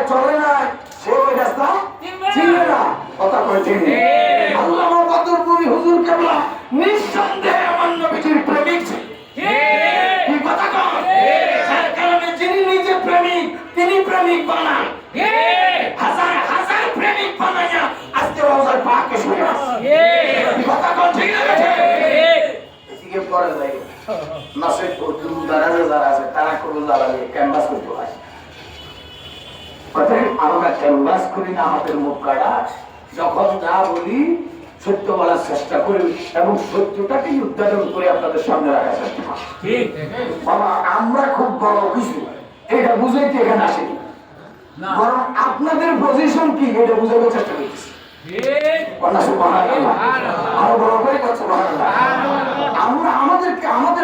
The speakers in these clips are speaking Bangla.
চলে না সে ওই রাস্তা চিনবে না। কথা কয় ঠিক? আল্লামা বদরপুরি হুজুর কেবলা নিঃসন্দেহে আমার নবীজির প্রেমিক ছিল। কি কথা কয়? যার কারণে যিনি নিজে প্রেমিক তিনি প্রেমিক বানান, হাজার হাজার প্রেমিক বানাইয়া আজকে রওজায় পাকে শুয়ে আছে। কি কথা কয় ঠিক না? এদিকে পরে যাই নাসের উর্দু দারাজে যারা আছে তারা কোনো দাঁড়ালে ক্যানভাস করতে হয়। আমরা ক্যানভাস করি না, আমাদের মুখ কাটা। যখন যা বলি সত্য বলার চেষ্টা করি এবং সত্যটাকে উদ্ঘাটন করে আপনাদের সামনে রাখার চেষ্টা করি। বাবা আমরা খুব বড় কিছু এটা বুঝাইতে এখানে আসেনি, বরং আপনাদের পজিশন কি এটা বুঝানোর চেষ্টা করতেছি। আরো বড় করে করছে আমরা আমাদের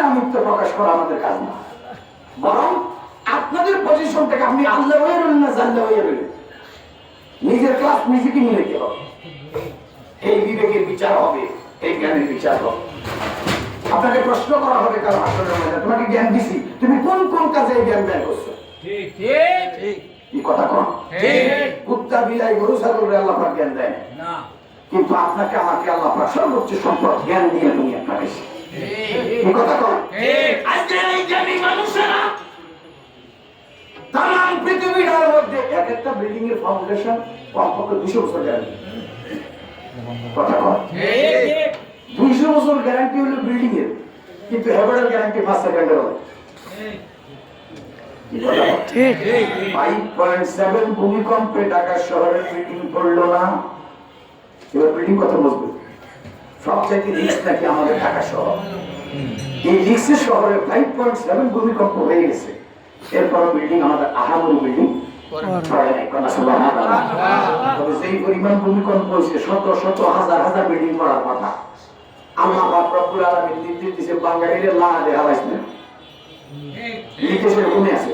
আমিত্ব প্রকাশ করা আমাদের কাজ না, বরং আপনাদের পজিশন থেকে আপনি আল্লাহ হয়ে রইলেন না জাল্লা হয়ে রইলেন। নিজের ক্লাস নিজেকে নিয়ে নিতে হবে। এই বিবেকের বিচার হবে, এই জ্ঞানের বিচার হবে। আপনাকে প্রশ্ন করা হবে কারণ তোমাকে জ্ঞান দিছি, তুমি কোন কোন কাজে জ্ঞান ব্যয় করছো? কি কথা কন? কুত্তা বিলাই গরু ছাগলরে আল্লাহ পাক জ্ঞান দেয় না, কিন্তু আপনাকে আমাকে আল্লাহ পাক সর্বোচ্চ সম্পদ জ্ঞান দিয়ে দুনিয়া পাঠাইছে। কি কথা কন? আজকে এই জ্ঞানী মানুষেরা তাম পৃথিবীর মধ্যে এক একটা বিল্ডিং এর ফাউন্ডেশন কমপক্ষে 200 বছর গ্যারান্টি। কথা কন? 200 বছর গ্যারান্টি হলো বিল্ডিং এর, কিন্তু হেভারের গ্যারান্টি 5 সেকেন্ডের হয়। 5.7 ভূমিকম্পে ঢাকা শহরের বিল্ডিং পড়লো না। এবার বিল্ডিং কত মজবুত? সবচাইতে রিস্ক নাকি আমাদের ঢাকা শহর। এই রিস্কের শহরে 5.7 ভূমিকম্প হয়ে গেছে, এরপর বিল্ডিং আমাদের আহামরি বিল্ডিং যেই পরিমাণ ভূমিকম্প হয়েছে শত শত হাজার হাজার বিল্ডিং করার কথা। আল্লাহ পাক রব্বুল আলামিন নির্দেশ দিয়েছে বাঙালির লাগাতে হারাইস না, নির্দেশের ভূমি আছে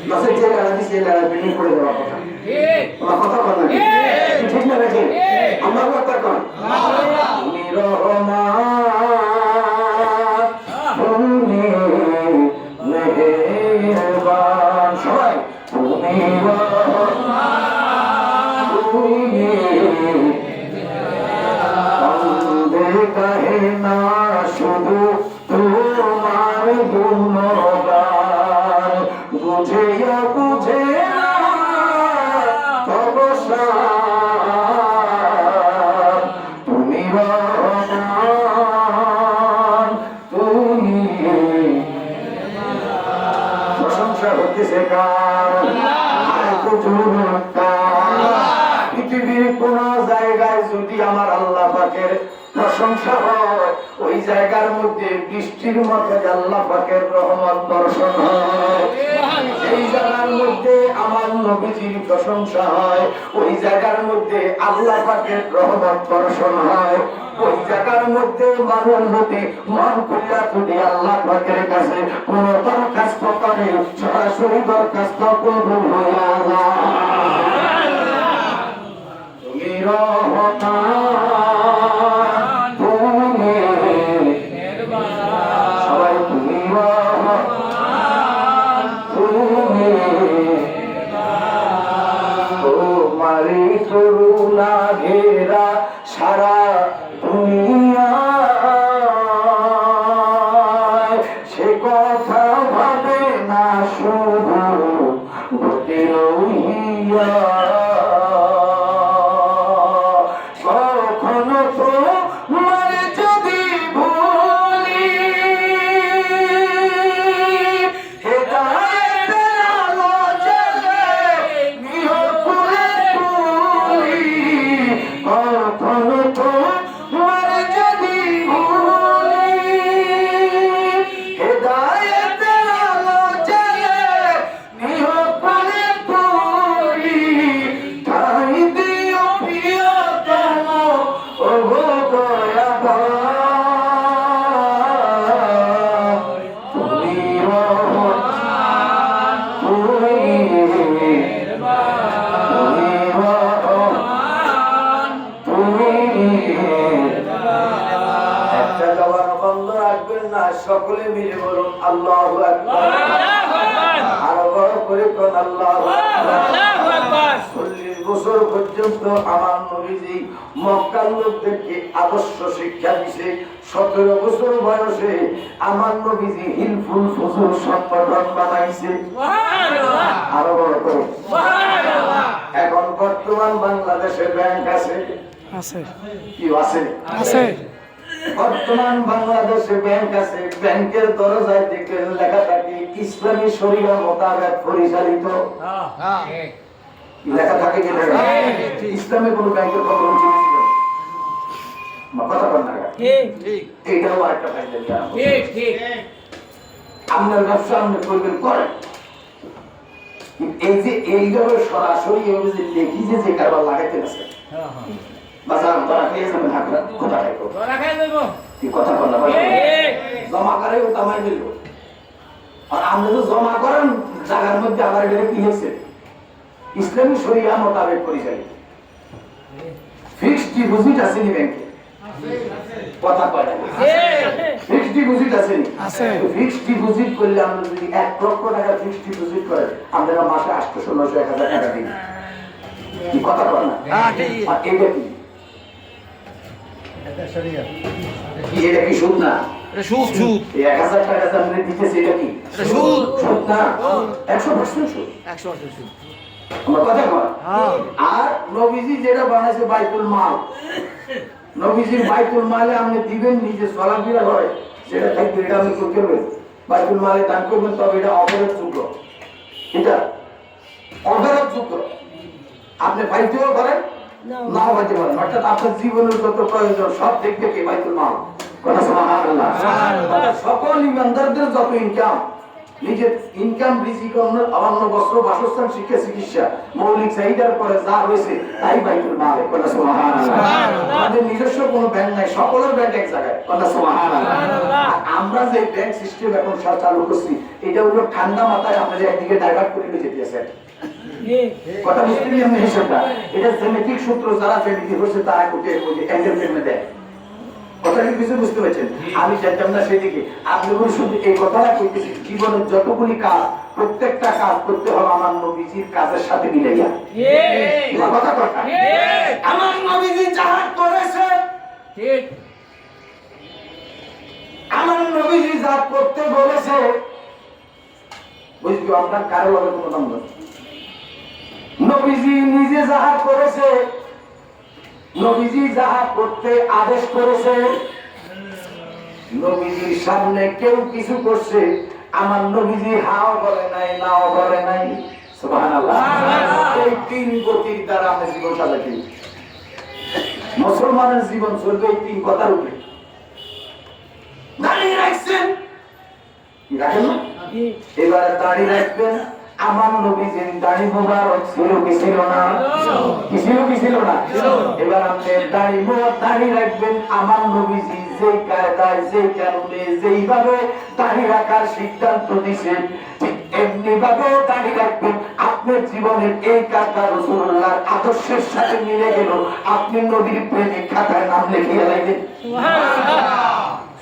নসে যে লাগাতে দিয়েছে এই লাগাতে বিল্ডিং করে দেওয়ার কথা। ওরা কথা বলে না, ঠিক না? দেখেন আল্লাহু আকবার কোন তুমি রহমান তুমি মেহেরবান, সবাই তুমি রহমান তুমি বন্দে কহে না শুধু তোমার গুণগান, বুঝে বুঝে তুমি রহমান তুমি প্রশংসা হতেছে কার? পৃথিবীর কোন জায়গায় যদি আমার আল্লাহ পাকের প্রশংসা হয় ওই জায়গার মধ্যে বৃষ্টির মতো আল্লাহ পাকের রহমত বর্ষণ হয়। এই জায়গার মধ্যে আমার নবীজির প্রশংসা হয় ওই জায়গার মধ্যে আল্লাহ পাকের রহমত বর্ষণ হয়। ওই জায়গার মধ্যে মানুষ হতে মন খুলে যদি আল্লাহ পাকের কাছে কোন দরখাস্ত করে সরাসরি দরখাস্ত কবুল হইয়া যায়। তুমি রহমান তুমি সবাই তুমি রহমান তুমি তোমারি করুণা ঘেরা সারা দুনিয়া, সে কথা ভাবে না শুধু ঘটে রইয়া। কখনো তো মানে যদি ভুলি হেদায়েতের আলো জ্বলে নিহকুলে তুলি, কখনো তো মানে যদি ভুলি হেদায়েতের আলো জ্বলে নিহকুলে তুলি, ঠাই দিও প্রিয়তম ওগো দয়াবান, তুমি রহমান তুমি রহমান তুমি। একটা জবান বন্ধ রাখবেন না, সকলে মিলে বলুন আল্লাহু আকবার। আরো বড় করে কোন আল্লাহু আকবার। 40 বছর পর্যন্ত আমার নবীজি মক্কার লোকদেরকে আদর্শ শিক্ষা দিছে। 17 বছর বয়সে আমার নবীজি হিলফুল ফুজুল সংগঠন বানাইছে। আরো বড় করে এখন বর্তমান বাংলাদেশে ব্যাংক আছে, কি আছে? বর্তমান বাংলাদেশে ব্যাংক আছে। ব্যাংকের দরজায় দেখবেন লেখা থাকে ইসলামী শরিয়া মোতাবেক পরিচালিত। লেখা থাকে কি না? ইসলামে কোন ব্যাংকের খবর উচিত ছিল কথা বল না। এইটাও একটা ফাইল। আপনার ব্যবসা আপনি করবেন করেন, এই যে এইভাবে সরাসরি যে দেখি যে কারবার লাগাইতে আছে বাজার ধরা খেয়ে যাবেন। কথা বল না, জমা করে তামাই দিল। আর আপনি তো জমা করেন জায়গার মধ্যে আবার এটা কি হয়েছে ইসলামী শরিয়া মোতাবেক পরিচালিত। ফিক্সড ডিপোজিট আছে নি ব্যাংকে? কথা কয় না। ফিক্সড ডিপোজিট আছে নি? ফিক্সড ডিপোজিট করলে আমরা যদি 1 লক্ষ টাকা ফিক্সড ডিপোজিট করে আমরা মাসে 800-900-1000 টাকা দিই। কি কথা কয় না? আর এটা কি? এটা কি সুদ না? সুদ। 1000 টাকা আপনি দিতেছে, এটা কি সুদ? সুদ না, 100% সুদ। আমার কথা কয়। আর নবীজি যেটা বানাইছে বাইতুল মাল, নবীজির বাইতুল মালে আপনি দিবেন নিজে চলাফেরা হয় সেটা থাকবে, এটা আপনি করবেন বাইতুল মালে দান করবেন, তবে এটা অপরাধ যোগ্য। এটা অপরাধ যোগ্য। আপনি পাইতেও পারেন নাও পাইতে পারেন, অর্থাৎ আপনার জীবনের যত প্রয়োজন সব দেখবে কি বাইতুল মাল। কথা সুবহানাল্লাহ। সকল ইমানদারদের যত ইনকাম, নিজের ইনকাম, রিজিক, অন্ন, বস্ত্র, বাসস্থান, শিক্ষা, চিকিৎসা, মৌলিক চাহিদার পরে যা হয়েছে তাই বাইতুল মাল। কথা সুবহানাল্লাহ। আমাদের নিজস্ব কোনো ব্যাংক নাই, সকলের ব্যাংক এক জায়গায়। কথা সুবহানাল্লাহ। আমরা যে ব্যাংক সিস্টেম এখন চালু করছি এটা হলো ঠান্ডা মাথায় আপনাদের একদিকে ডাইভার্ট করে নিয়ে যেতেছে। কথা বুঝতে নিয়ে আমি হিসাবটা এটা জেনেটিক সূত্র, যারা জেনেটিক হচ্ছে তারা কোটে এন্টারটেইনমেন্ট দেয়। কথাটা কিছু বুঝতে পারছেন? আমি জানতাম না সেদিকে। আপনি শুধু এই কথাটা কইতেছি, জীবনের যতগুলি কাজ প্রত্যেকটা কাজ করতে হবে আমার নবীজির কাজের সাথে মিলাইয়া। কথা কথা আমার নবীজি যাহা করেছে, ঠিক আমার নবীজি যা করতে বলেছে, বুঝলি আমরা কারো লগে কোনো দাম নেই। নবীজি নিজে যাহা করেছে, নবীজি যাহা করতে আদেশ করেছে, নবীজির সামনে কেউ কিছু করছে আমার নবীজি হাও বলে নাই, নাও বলে নাই। সুবহানাল্লাহ। এই 3 গতির দ্বারা আমরা জীবন সাজাতে, মুসলমানের জীবন চলবে এই 3 কথার উপরে। দাঁড়িয়ে রাখছেন, রাখেন না? এবারে দাঁড়িয়ে রাখবেন। আমার নবীজির দাড়ি মোবারক ছিল কি ছিল না? কি ছিল না? এবার আপনি দাড়ি মোবারক দাঁড়িয়ে রাখবেন। আমার নবীজি যেই কায়দায়, যেই কারণে, যেইভাবে দাড়ি রাখার সিদ্ধান্ত দিয়েছেন ঠিক এমনি ভাবে দাড়ি রাখবেন। আপনার জীবনের এই কাজটা রাসূলুল্লাহর আদর্শের সাথে মিলে গেল, আপনি নবীর প্রেমিক খাতায় নাম লিখিয়ে রাখবেন।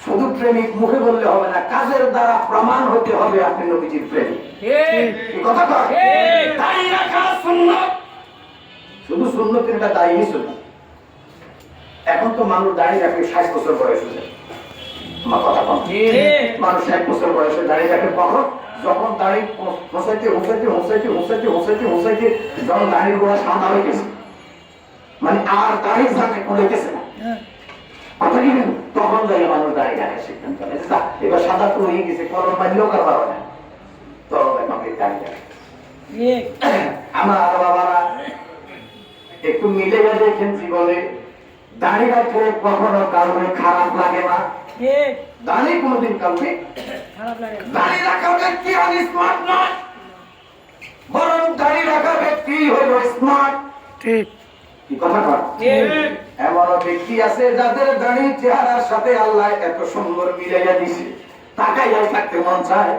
শুধু প্রেমিক মুখে বললে হবে না, কাজের দ্বারা প্রমাণ হতে হবে আপনি নবীজির প্রেমিক। কথা কয় দাড়ি রাখা সুন্নাত, শুধু সুন্নতের একটা দায়ী ছিল। এখন তো মানুষ দাড়ি রাখে 60 বছর বয়স হয়ে যায়। আমার কথা কম, মানুষ 60 বছর বয়সে দাড়ি রাখে কখন? যখন দাড়ি হোসাইতে যখন দাড়ির গোড়া সাদা হয়ে গেছে, মানে আর দাড়ি জানে কোলে গেছে না, কথা কি? তখন যাই মানুষ দাঁড়িয়ে রাখার সিদ্ধান্ত নেয়। এবার সাদা তো হয়ে গেছে, কলম মারলেও কার পারবে না, তখন আমাকে দাঁড়িয়ে রাখে। আমার বাবারা একটু মিলে দেখেন জীবনে, দাঁড়িয়ে রাখলে কখনো কারণে খারাপ লাগে না। দাঁড়িয়ে কোনোদিন কাউকে দাঁড়িয়ে রাখা ব্যক্তি স্মার্ট নয়, বরং দাঁড়িয়ে রাখা ব্যক্তি হলো স্মার্ট। ঠিক কথা কর। এমন ব্যক্তি আছে যাদের দাড়ি চেহারার সাথে আল্লাহ এত সুন্দর মিলাইয়া দিছে, তাকাইয়া থাকতে মন চায়।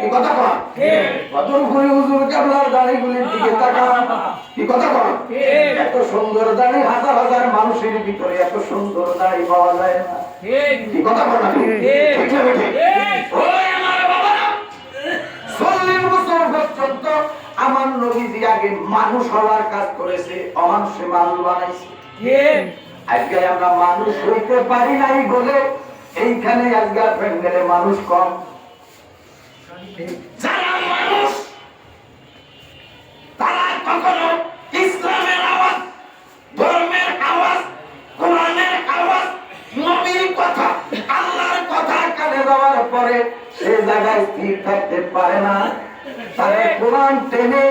কি কথা কর? বদর করে হুজুর কেবলার দাড়িগুলির দিকে তাকান। কি কথা কর? এত সুন্দর দাড়ি হাজার হাজার মানুষের ভিতরে এত সুন্দর দাড়ি পাওয়া যায় না। কি কথা কর না? ঠিক ওই আমার বাবারা 40 বছর পর্যন্ত আমার নবীজি আগে মানুষ হওয়ার কাজ করেছে, অমানুষে মানুষ বানাইছে। আজকে আমরা মানুষ হইতে পারি নাই বলে এইখানে আজকে প্যান্ডেলে মানুষ কম। যারা মানুষ তারা কখনো ইসলামের আওয়াজ, ধর্মের আওয়াজ, কোরআনের আওয়াজ, নবীর কথা, আল্লাহর কথা কানে দেওয়ার পরে সে জায়গায় স্থির থাকতে পারে না। তারা কোরআন টেনে,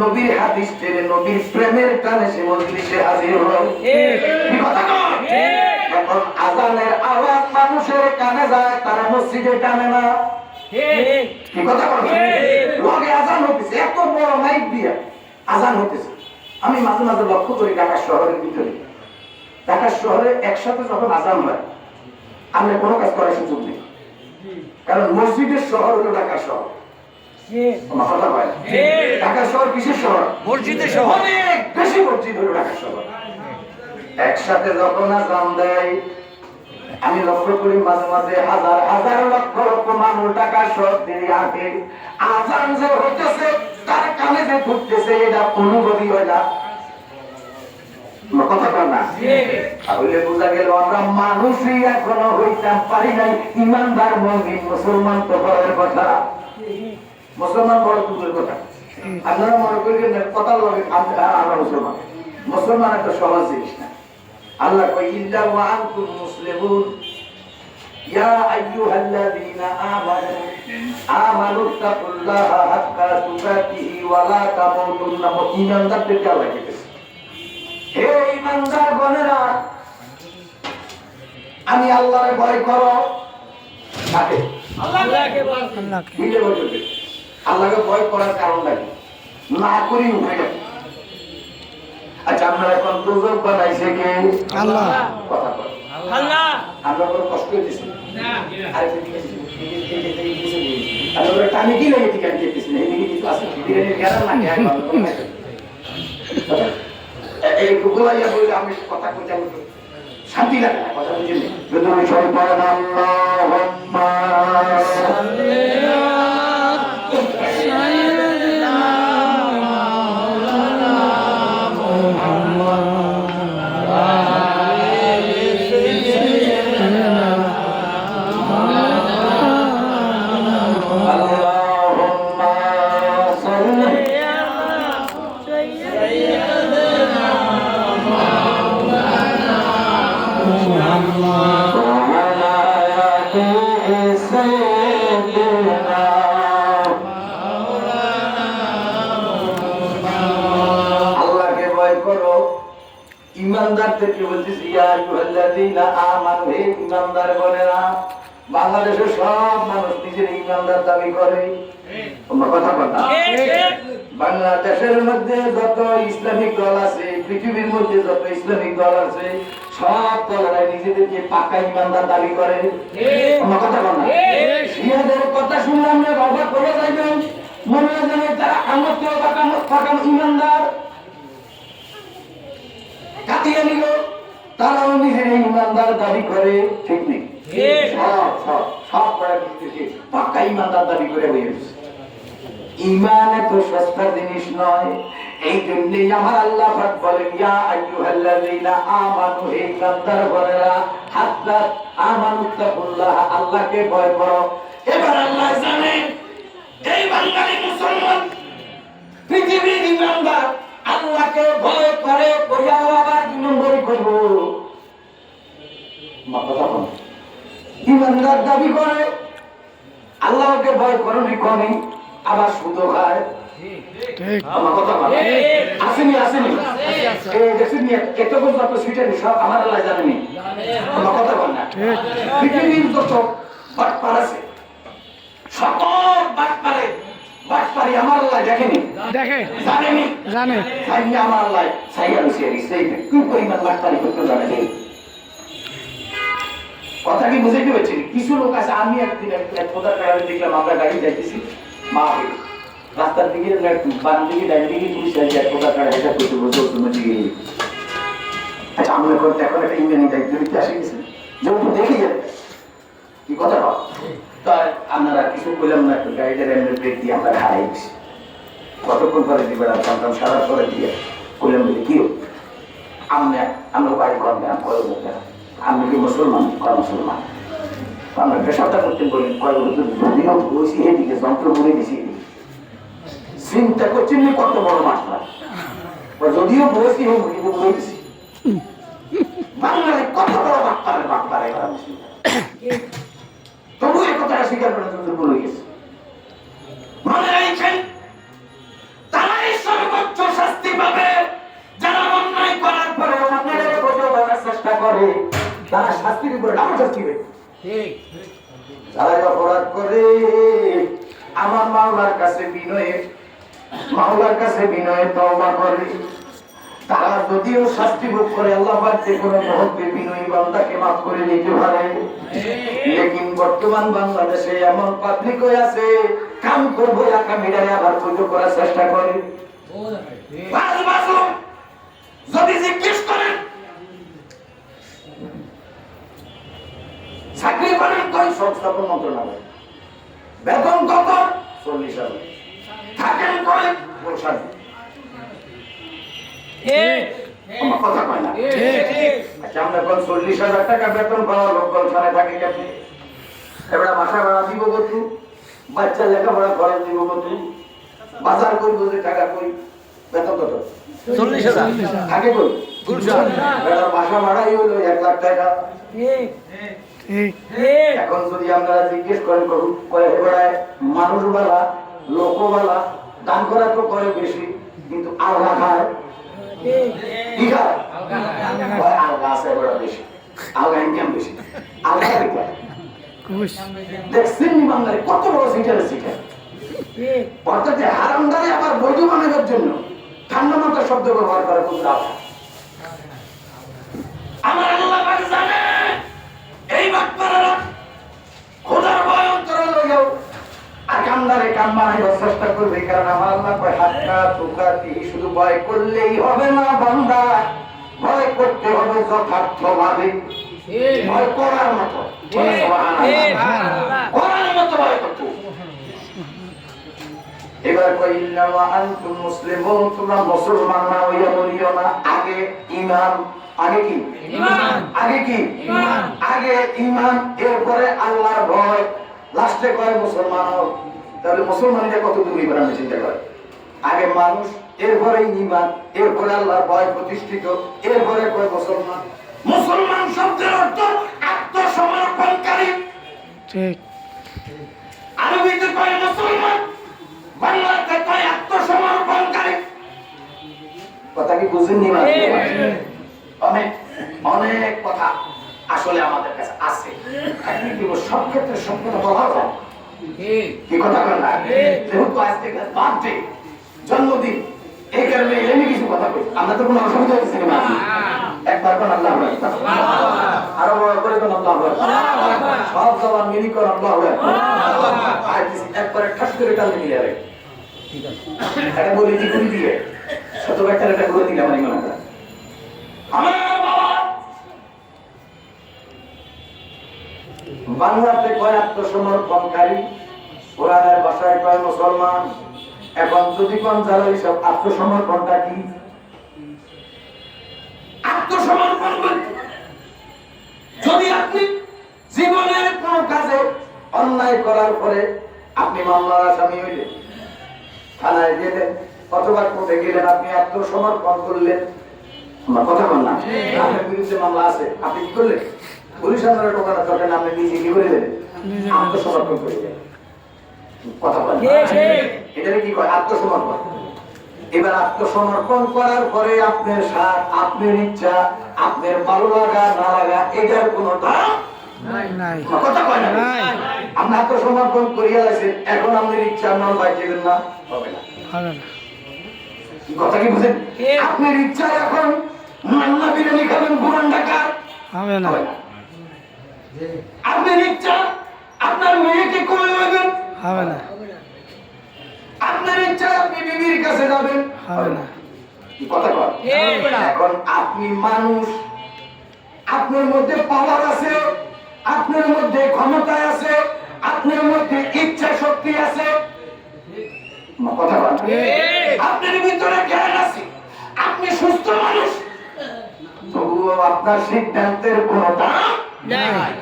নবীর হাদিস টেনে, নবীর প্রেমের টানে সে মজলিসে হাজির হয়। এখন আজানের আওয়াজ মানুষের কানে যায়, তারা মসজিদে টানে না। কি কথা বলছেন? লগে আজান হতেছে, এত বড় মাইক দিয়ে আজান হতেছে। আমি মাঝে মাঝে লক্ষ্য করি ঢাকা শহরের ভিতরে, ঢাকা শহরে একসাথে যখন আজান হয় আমরা কোনো কাজ করার সুযোগ নেই, কারণ মসজিদের শহর হলো ঢাকা শহর। ঢাকা শহর কিসের শহর? মসজিদের শহর। অনেক বেশি মসজিদ হলো ঢাকা শহর। একসাথে যখন আজান দেয় আমি লক্ষ্য করি মাঝে মাঝে হাজার হাজার লক্ষ লক্ষ মানুষ ঢাকা শহর দিয়ে আগে আজান যে হইতেছে তার কানে যে ঢুকতেছে এটা অনুভূতি হয় না। কথা কর না, তাহলে বোঝা গেল আমরা মানুষই এখনো হইতে পারি নাই ইমানদার মুমিন। মুসলমান তো বড়ের কথা, মুসলমান বড় দূরের কথা। আপনারা মনে করেন কথা লাগে আমরা মুসলমান, মুসলমান একটা সহজ জিনিস না। আল্লাহ কই ইল্লা ওয়া আনতুম মুসলিমুন ইয়া আইয়ুহাল্লাযীনা আমানু তাকুল্লাহা হাক্কা তুকাতিহি ওয়া লা তামুতুন্না ইমানদারদেরকে আল্লাহ বলেছে, হে ইমানদার গণেরা আমি আল্লাহরে ভয় করো। কাকে? আল্লাহকে ভয় করো। আল্লাহকে ভয় করার কারণটা কি? না করি উঠে গেছে। আচ্ছা আপনারা এখন দুর্যোগ বানাইছে কে? আল্লাহ। কথা বল আল্লাহ। আমরা কোনো কষ্ট দিছি না, আর আমরা টানি কি লাগে ঠিক আছে দিছি না, এই কিছু আছে দিনের গ্যারান না গায় ভালো করে। এই গুগলাইয়া বলে আমি কথা কইতে আমি শান্তি লাগে না, কথা বুঝিনি। যদি সবাই পড়েন আল্লাহুম্মা সাল্লি ইমানদারদেরকে বলতেছি ইয়া আইয়ুহাল্লাযীনা আমানু, হে ইমানদার গণেরা। বাংলাদেশের সব মানুষ নিজের ইমানদার দাবি করে, তোমরা কথা বল না। বাংলাদেশের মধ্যে যত ইসলামিক দল আছে, পৃথিবীর মধ্যে যত ইসলামিক দল আছে, সব দলেরা নিজেদেরকে পাকা ইমানদার দাবি করে, তোমরা কথা বল না। শিয়াদের কথা শুনলে আমরা অবাক হয়ে যাইবেন, মনে হয় যেন তারা আমত পাকা ইমানদার কাটিয়ে নিল, তারাও নিজের ইমানদার দাবি করে, ঠিক নেই? সব পাক্কা ইমানদার দাবি করে হয়েছে। ইমান এত সস্তা জিনিস নয়। এই জন্যই আমার আল্লাহ পাক বলেন ইয়া আইয়ুহাল্লাযীনা আমানু, হে ইমানদার গণেরা, হাত্তা আমানু তাকুল্লাহ, আল্লাহকে ভয় করো। এবার আল্লাহ জানে এই বাঙালি মুসলমান পৃথিবীর ইমানদার আল্লাহকে ভয় করে, কইয়াও আবার 2 নম্বরই করব। ইমানদার দাবি করে, আল্লাহকে ভয় করেনি কমই, আবার সুদও খায়। আমার কথা বল আসেনি, আসেনি দেখছেন এত যত সিটের সব আমার আল্লাহ জানেনি। আমার কথা বল না। পৃথিবীর যত বাটপার আছে, সকল বাটপারে বাটপারি আমার আল্লাহ দেখেনি, দেখে জানেনি, জানে সাইনি আমার আল্লাহ সাইয়া রইছে সেই কি পরিমাণ বাটপারি করতে জানে। কথা কি বুঝাইতে পারছি? কিছু লোক আছে, আমি একদিন এক খোদার কারণে দেখলাম, আমরা গাড়ি যাইতেছি মা রাস্তার দিকে বাম দিকে ডাইন দিকে পুলিশ আসছে, এক খোদার কারণে এটা করতে বলছে তোমার দিকে। আচ্ছা আমি এখন একটা ইমেনি দায়িত্ব দিতে আসে গেছি, যেহেতু দেখে যাবে কি কথা হয়। তো আপনারা কিছু বললাম না, একটু গাড়িটার এমনি ব্রেক দিয়ে আমরা হারাই গেছি। কতক্ষণ পরে দিবে সন্তান সারা করে দিয়ে বললাম বলি কি আমরা বাড়ি করবে আমি কি মুসলমান কয় মুসলমান আমরা পেশাবটা করতে বলি কয় যদিও বসি এদিকে যন্ত্র করে দিছি চিন্তা করছেন কত বড় মাত্রা যদিও বসি হোক কিন্তু বলে দিছি বাংলায় কত বড় বাপ্পারে তবু এই কথাটা স্বীকার করে যন্ত্র বলে গেছে মনে রাখছেন তারাই সর্বোচ্চ শাস্তি পাবে যারা অন্যায় করার পরে অন্যায়ের বোঝা বানার চেষ্টা করে তারা শাস্তির উপরে ডাবল শাস্তি পাবে যারা অপরাধ করে আমার মাওলার কাছে বিনয়ে তওবা করে তারা যদিও শাস্তি ভোগ করে আল্লাহ পাক যে কোনো মুহূর্তে বিনয়ী বান্দাকে মাফ করে নিতে পারে লেকিন বর্তমান বাংলাদেশে এমন পাবলিক হয়ে আছে কাম করবো একা মিডারে আবার পুজো করার চেষ্টা করে যদি জিজ্ঞেস করেন চাকরি করেন কয় সংস্থাপন মন্ত্রণালয় বেতন কত 40,000 থাকেন কয় বলছেন কথা কয় না আচ্ছা আমরা 40,000 টাকা বেতন পাওয়া লোক বলছানে থাকি কেমনি এবারে বাসা ভাড়া দিব কত বাচ্চা লেখাপড়া খরচ দিব কত বাজার করবো যে টাকা কই বেতন কত 40,000 থাকে কই বাসা ভাড়াই হলো 1 লাখ টাকা এখন যদি আপনারা জিজ্ঞেস করেন মানুষ বালা লোকবালা দান করা তো করে বেশি কিন্তু আলগা খায় কি খায় আলগা আছে বেশি আলগা ইনকাম বেশি আলগা দেখছেন বাংলায় কত বড় সিটারে সিটার অর্থাৎ হারামদারি আবার বৈধ বানানোর জন্য ঠান্ডা মাত্রা শব্দ ব্যবহার করে খুব লাভ আমার আল্লাহ পাক জানে এই বাটপাড়ারা খোদার ভয় অন্তরে লইয়াও আকামদারে কাম বানাইবার চেষ্টা করবে কারণ আমার আল্লাহ কয় হাক্কা তুকাতি শুধু ভয় করলেই হবে না বান্দা ভয় করতে হবে যথার্থভাবে ভয় করার মতো করার মতো ভয় করতে এবার কই ইন্নামা আনতুম মুসলিমুন তোমরা মুসলমান না হইয়া বলিও না আগে ঈমান আগে কি ঈমান আগে কি ঈমান আগে ঈমান এরপরে আল্লাহর ভয় লাস্টে কয় মুসলমান হও তাহলে মুসলমানরা কত দূরে বাড়ানো চিন্তা করে আগে মানুষ এরপরে ঈমান এরপরে আল্লাহর ভয় প্রতিষ্ঠিত এরপরে কয় মুসলমান মুসলমান শব্দের অর্থ আত্মসমর্পণকারী ঠিক আরবিতে কয় মুসলমান বাংলাতে কয় আত্মসমর্পণকারী কথা কি বুঝেননি অনেক অনেক কথা আসলে আমাদের কাছে আছে কিন্তু সব ক্ষেত্রে সব কথা বলা যায় কি কথা বলেন না যেহেতু আজ থেকে বার্থডে জন্মদিন এই কারণে এমনি কিছু কথা বলি আমরা তো কোনো অসুবিধা হচ্ছে না একবার কোন আল্লাহ আরো বড় করে কোন আল্লাহ সব জবান মিলি কোন আল্লাহ একবারে ঠাস করে টান মিলিয়ে রাখে ঠিক আছে এটা বলি দি করে দিয়ে ছোট ব্যাটার এটা করে দিলাম আমি মনে আমার বাবা বাংলাতে কয় আত্মসমর্পণকারী কোরআনের ভাষায় কয় মুসলমান এখন যদি কোন জানা হিসাব আত্মসমর্পণটা কি আত্মসমর্পণ বলতে যদি আপনি জীবনের কোন কাজে অন্যায় করার পরে আপনি মামলার আসামি হইলেন থানায় গেলেন অথবা কোর্টে গেলেন আপনি আত্মসমর্পণ করলেন আমার কথা বল না আপনার বিরুদ্ধে মামলা আছে আপনি কি করলেন পুলিশ আন্দারে টোকানোর দরকার না আপনি নিজে কি করে দিলেন আত্মসমর্পণ করে দিলেন কথা বল এটা কি কয় আত্মসমর্পণ এবার আত্মসমর্পণ করার পরে আপনার সাথ আপনার ইচ্ছা আপনার ভালো লাগা না লাগা এটার কোনো দাম নাই কথা কয় না আপনি আত্মসমর্পণ করিয়া আছেন এখন আপনার ইচ্ছা আপনার বাইরে যাবেন না হবে না কথা কি বুঝেন আপনার ইচ্ছা এখন মান্না বিরিয়ানি খাবেন পুরান ঢাকা হবে না আপনার ইচ্ছা আপনার মেয়েকে কোলে নেবেন হবে না আপনার ইচ্ছা আপনি বিবির কাছে যাবেন হবে না কথা কর এখন আপনি মানুষ আপনার মধ্যে পাওয়ার আছে আপনার মধ্যে ক্ষমতা আছে আপনার মধ্যে ইচ্ছা শক্তি আছে কথা বলেন, আপনার ভিতরে জ্ঞান আছে, আপনি সুস্থ মানুষ, তবুও আপনার সিদ্ধান্তের কোনো দাম নাই।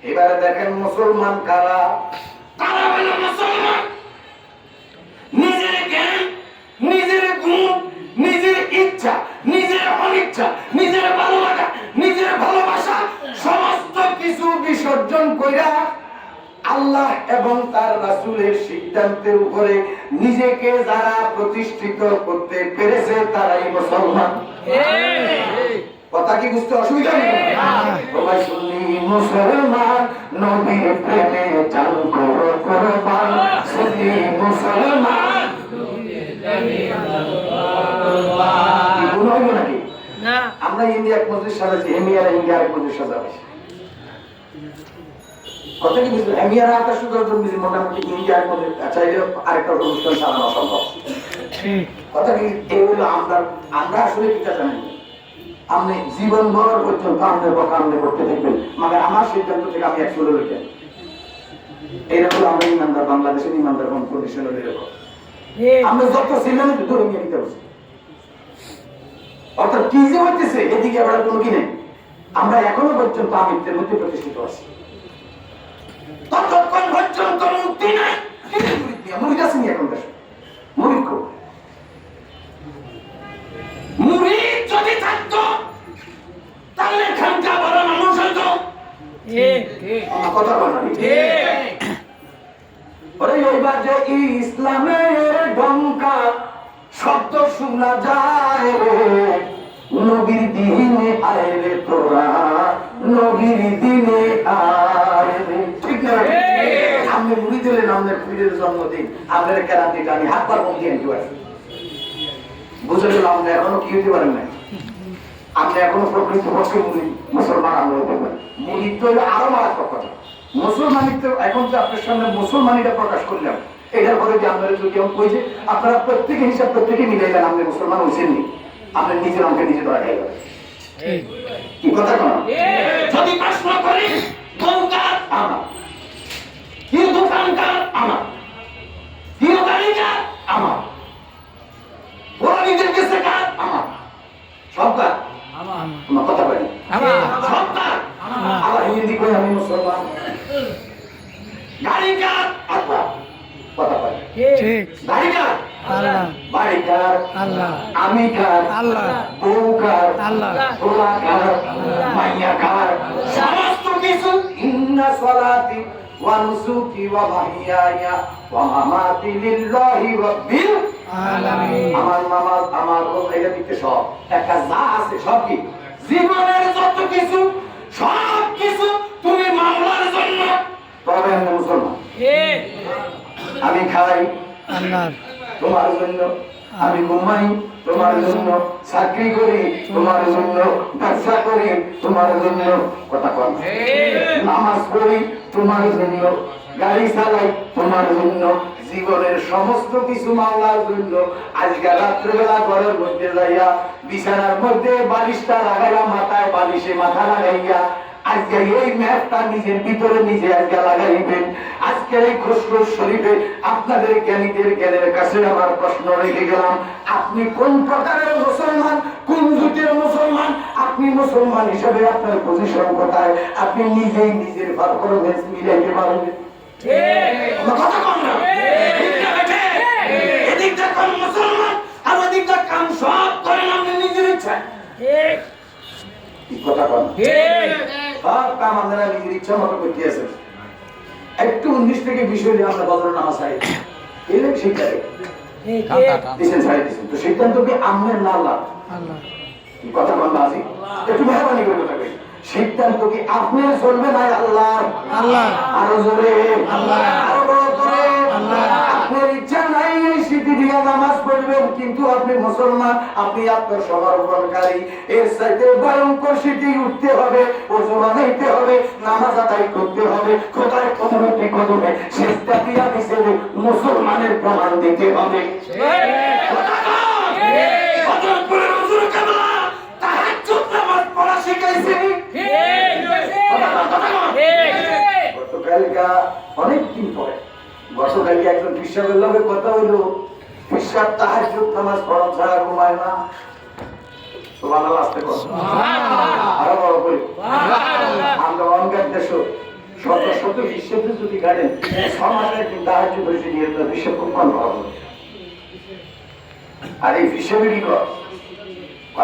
এবারে দেখেন মুসলমান কারা, তারা হলো মুসলমান নিজের জ্ঞান, নিজের গুণ, নিজের ইচ্ছা, নিজের অনিচ্ছা, নিজের ভালো লাগা, নিজের ভালোবাসা সমস্ত কিছু বিসর্জন কইরা আল্লাহ এবং তার রাসূলের সিদ্ধান্তের উপরে নিজেকে যারা প্রতিষ্ঠিত করতে পেরেছে তারাই মুসলমান। কথা কি বুঝতে অসুবিধা নেই? সবাই শুনি মুসলমান নবীর প্রেমে চাল করো কুরবান, শুনি মুসলমান নাকি না? আমরা ইন্ডিয়া এক মসজিদ সাজাচ্ছি, হেমিয়ারা ইন্ডিয়া এক মসজিদ সাজাবে। কথা কি বুঝলেন? হেমিয়ারা একটা সুন্দর মোটামুটি ইন্ডিয়া এক মসজিদ চাইলে আরেকটা অনুষ্ঠান সাজানো সম্ভব। কথা কি এই হলো আমরা আসলে কিটা জানি, আপনি জীবন ভর পর্যন্ত আপনার কথা আপনি করতে থাকবেন, মানে আমার সিদ্ধান্ত থেকে আমি এক চলে রইলেন। এইরকম আমরা ইমানদার, বাংলাদেশের ইমানদার কোন কন্ডিশনের এরকম আমরা যত ছিলেন ধরে নিয়ে নিতে পারছি। অর্থাৎ কি যে হইতেছে এদিকে আবার কোনো কি নেই, আমরা এখনো পর্যন্ত আমিত্বের মধ্যে প্রতিষ্ঠিত আছি। ততক্ষণ পর্যন্ত মুক্তি নাই। মুড়ি আছে নি এখন দেশে? মুড়ি খুব মুড়ি যদি থাকতো তাহলে খানকা বড় মানুষ হতো। কথা বলা ওরে এইবার যে ইসলামের ডঙ্কা শব্দ শোনা যায় রে, নবীর দিনে আয় রে তোরা, নবীর দিনে আয় রে। ঠিক না? আপনি মুড়ি দিলেন আমাদের পীরের জন্মদিন, আমাদের কেরান্তি টানি হাত পা কম দিয়ে আনতে বুঝে গেল। আমরা এখনো কি হতে পারেন না, আপনি এখনো প্রকৃত পক্ষে মুসলমান আমরা হতে পারি। মুড়ি তো আরো মারাত্মক কথা। মুসলমানিত্ব এখন যে আপনার সামনে মুসলমানিটা প্রকাশ করলাম, এটার পরে যে আপনারা যদি কেমন কইছে আপনারা প্রত্যেকে হিসাব প্রত্যেকে মিলাইলেন, আপনি মুসলমান হয়েছেননি, আপনি নিজের অঙ্কে নিজে ধরা খাইবেন। কি কথা কোন যদি প্রশ্ন করি দোকান আমার, কি দোকানকার আমার, কি গাড়িকার আমার, ওরা নিজের কাছে কার আমার, সব কার আমার। কথা বলি সব কার আবার হিন্দি কই আমি মুসলমান। গাড়িকার আল্লাহ, কথা বলি গাড়িকার আল্লাহ, বাড়িকার আল্লাহ, আমি কার আল্লাহ, বউ কার আল্লাহ, ওরা কার মাইয়া কার, সমস্ত কিছু। ইন্না সালাতি ওয়া নুসুকি ওয়া মাহইয়ায়া ওয়া মামাতি লিল্লাহি রাব্বিল আলামিন। আমার নামাজ, আমার রোজা, এটা দিতে সব একটা যা আছে সব কি জীবনের যত কিছু সব কিছু তুমি মাওলার জন্য। তবে আমি মুসলমান, আমি খাই আল্লাহর তোমার জন্য, আমি ঘুমাই তোমার জন্য, চাকরি করি তোমার জন্য, ব্যবসা করি তোমার জন্য, কথা বল, নামাজ পড়ি তোমার জন্য, গাড়ি চালাই তোমার জন্য, জীবনের সমস্ত কিছু মাওলার জন্য। আজকে রাত্রেবেলা ঘরের মধ্যে যাইয়া বিছানার মধ্যে বালিশটা লাগাইয়া, মাথায় বালিশে মাথা লাগাইয়া আজকে এই ম্যাপটা নিজের ভিতরে নিজে আজকে লাগাইবেন। আজকের এই খুশরুশ শরীফে আপনাদের জ্ঞানীদের জ্ঞানের কাছে আমার প্রশ্ন রেখে গেলাম, আপনি কোন প্রকারের মুসলমান, কোন জুটের মুসলমান? আপনি মুসলমান হিসেবে আপনার পজিশন কোথায়? আপনি নিজেই নিজের পারফরমেন্স মিলাইতে পারবেন। কথা কম না, এদিকটা কোন মুসলমান আর ওদিকটা কাম সব করেন আপনি নিজের ইচ্ছা। কথা কম সব কাম আপনারা নিজের ইচ্ছা মতো করতে আছেন। একটু 19 থেকে 20 হলে আমরা বদর নামাজ চাই, এলেন শিক্ষা দিয়েছেন, ছাড়িয়ে দিয়েছেন। তো সিদ্ধান্ত কি আমের না আল্লাহ? কথা বল না, আজি একটু মেহরবানি করে কথা কই, সিদ্ধান্ত কি আপনার চলবে না আল্লাহ? আল্লাহ আরো জোরে আল্লাহ, আরো বড় করে আল্লাহ। আপনার ইচ্ছা নাই সিদ্ধি দিয়ে নামাজ পড়বেন, কিন্তু আপনি মুসলমান, আপনি আত্মসমর্পণকারী। এর চাইতে ভয়ঙ্কর সিদ্ধি উঠতে হবে, ওযু বানাইতে হবে, নামাজ আদায় করতে হবে, খোদার কদমে কদমে সিজদা দিয়া দিতে মুসলমানের প্রমাণ দিতে হবে। হযরতপুরের হুজুর কেবলা তাহাজ্জুদ নামাজ পড়া শিখাইছে। গতকালকা অনেক দিন পরে গতকালকে একজন খ্রিস্টানের লগে কথা হইলো, চিকিৎসার তাহাজ্জুদ নামাজ পড়া ছাড়া ঘুমায় না। সুবহানাল্লাহ, আস্তে করো, আরো বড় করে। আমরা অঙ্গের দেশ শত শত বিশ্বেতে যদি গাড়েন সমাজে একটু তাহাজ্জুদ হয়েছে নিয়ে বিশ্ব প্রমাণ করা হবে। আর এই বিশ্ববিধি কর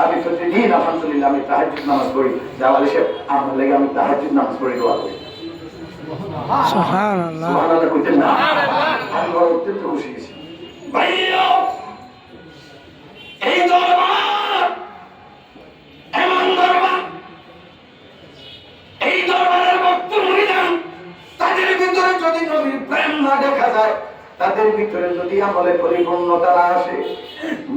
আমি প্রতিদিন আলহামদুলিল্লাহ আমি তাহাজ্জুদ নামাজ পড়ি। যাওয়ার এসে আমার লেগে আমি তাহাজ্জুদ নামাজ পড়ি, দোয়া করি। সুবহানাল্লাহ, সুবহানাল্লাহ কইতেন না? আমি বড় অত্যন্ত খুশি গেছি। ভাইয়া, এই দরবার এমন দরবার, এই দরবারের ভক্ত মুরিদান তাদের ভিতরে যদি নবীর প্রেম না দেখা যায়, তাদের ভিতরে যদি আমলে পরিপূর্ণতা না আসে,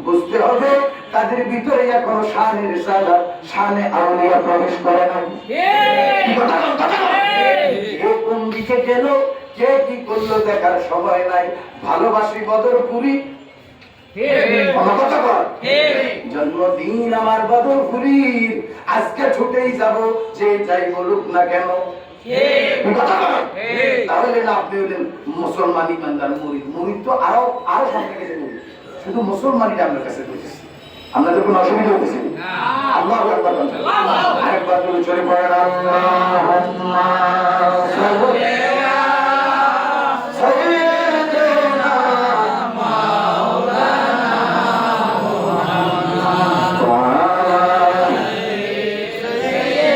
বুঝতে হবে তাদের ভিতরে এখনো শানে রিসালাত, শানে আউলিয়া প্রবেশ করে নাই। কোন দিকে গেল, কে কি করলো দেখার সময় নাই। ভালোবাসি বদরপুরি, জন্মদিন আমার বদরপুরীর, আজকে ছুটেই যাব যে যাই বলুক না কেন। তাহলে না আপনি হলেন মুসলমান ইমানদার মুরিদ। মুরিদ তো আরো আরো সম্পর্কে শুধু মুসলমানই আপনার কাছে বলতেছি, আপনাদের কোনো অসুবিধা হতেছে? আল্লাহু আকবার, আরেকবার তুমি চলে পড়েন আল্লাহুম্মা সাল্লি সাইয়্যিদিনা মাওলানা মুহাম্মদ ওয়া আলা সাইয়্যিদিনা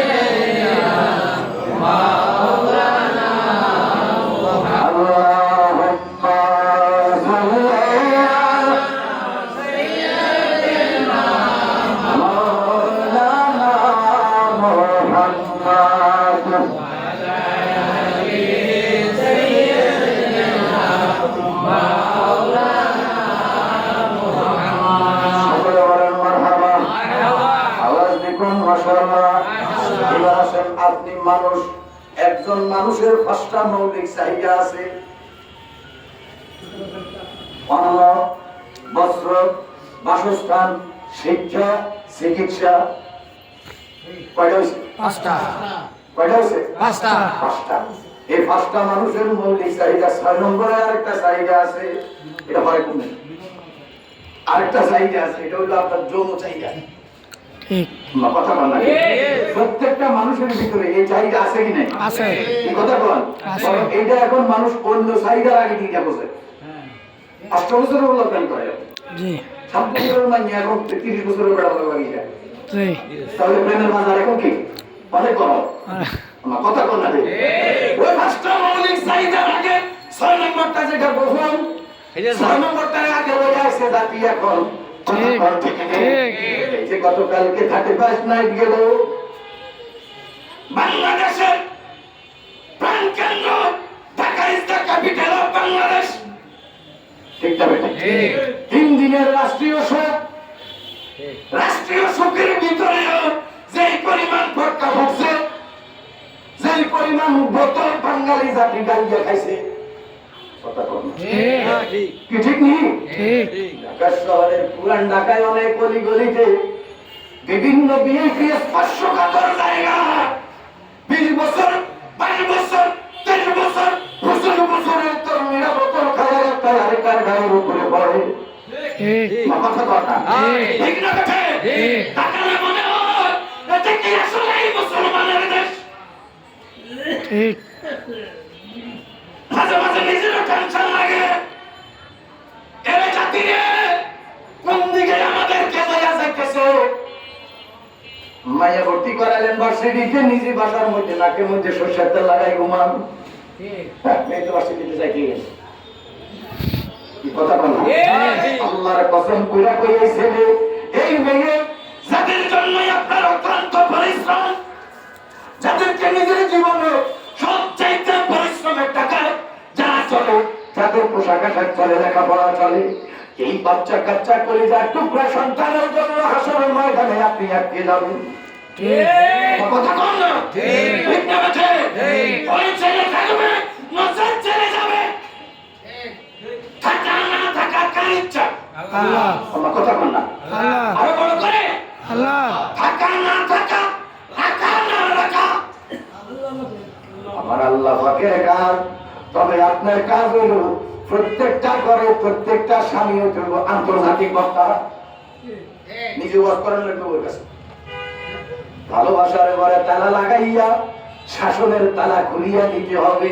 মাওলানা আল্লাহুম্মা সাল্লি আপনি মানুষ, একজন মানুষের পাঁচটা মৌলিক চাহিদা আছে: অন্ন, বস্ত্র, বাসস্থান, শিক্ষা, চিকিৎসা। কয়টা হয়েছে? পাঁচটা। কয়টা হয়েছে? পাঁচটা। পাঁচটা। এই পাঁচটা মানুষের মৌলিক চাহিদা। 6 নম্বরে আরেকটা চাহিদা আছে, এটা হয় কোনে? আরেকটা চাহিদা আছে, এটা হলো আপনার যৌন চাহিদা। কথা বল না? প্রত্যেকটা মানুষের ভিতরে এই চাহিদা আছে কি নাই? আছে। এই কথা বল। এইটা এখন মানুষ অন্য চাহিদার আগে দিকে বসে। 8 বছরের হলো প্ল্যান করে। জি। 7 বছরের মানে এখন 30 বছরের বেড়া লাগি যায়। জি। তাহলে প্ল্যানের বাজার এখন কি? অনেক কম। আমার কথা বল না? ওই পাঁচটা মৌলিক চাহিদার আগে 6 নম্বরটা যেটা বললাম, এই যে 6 নম্বরটার আগে রয়ে আছে জাতি এখন। গতকালকে 31 নাইট গেল বাংলাদেশের প্রাণ কেন্দ্র Dhaka is the capital of Bangladesh. ঠিক না বেটা? 3 দিনের রাষ্ট্রীয় শোক। রাষ্ট্রীয় শোকের ভিতরে যে পরিমাণ ফটকা ফুটছে, যে পরিমাণ বোতল বাঙালি জাতি গালিয়া খাইছে, কি ঠিক নেই? ঢাকা শহরের পুরান ঢাকায় অনেক গলিগলিতে বিভিন্ন বিএপিএস স্পর্শকাতর জায়গা 20 বছর 22 বছর 30 বছর 25 বছরের তরুণীরা বোতল খায় একটা আরেকটার গায়ের উপরে পড়ে। কথা কথা ঠিক না বেঠে? ঢাকায় মনে হয় এটা কি আসলেই মুসলমানের দেশ? ঠিক। মাঝে মাঝে নিজেরও টেনশন লাগে, এরা জাতিরে কোন দিকে আমাদেরকে লইয়া যাইতেছে। মাইয়া ভর্তি করালেন ভার্সিটিতে, নিজে বাসার মধ্যে নাকের মধ্যে সরষের তেল লাগাই ঘুমান। মেয়ে তো ভার্সিটিতে যাইতে গেছে। কি কথা বল? আল্লাহর কসম কইরা কই এই ছেলে এই মেয়ে যাদের জন্যই আপনার অক্লান্ত পরিশ্রম, যাদেরকে নিজের জীবনে সবচাইতে পরিশ্রমের টাকায় যা চলে, যাদের পোশাক আশাক চলে, লেখাপড়া চলে, এই বাচ্চা কাচ্চা কলিজার টুকরা সন্তানের জন্য হাসরের ময়দানে আপনি আটকে যাবেন। কথা কম না? ঠিক না বেঠে? ওই ছেলে থাকবে, নজর চলে যাবে। থাকা না থাকা কার ইচ্ছা? আল্লাহ। আমার কথা কম না? আরো বড় করে আল্লাহ। থাকা না থাকা, রাখা না রাখা আমার আল্লাহ পাকের কাজ। তবে আপনার কাজ হলো প্রত্যেকটা ঘরে প্রত্যেকটা স্বামী হতে হবে আন্তর্জাতিক বক্তা, নিজে ওয়াজ করেন লাগবে ওর কাছে। ভালোবাসার ঘরে তালা লাগাইয়া শাসনের তালা খুলিয়া দিতে হবে।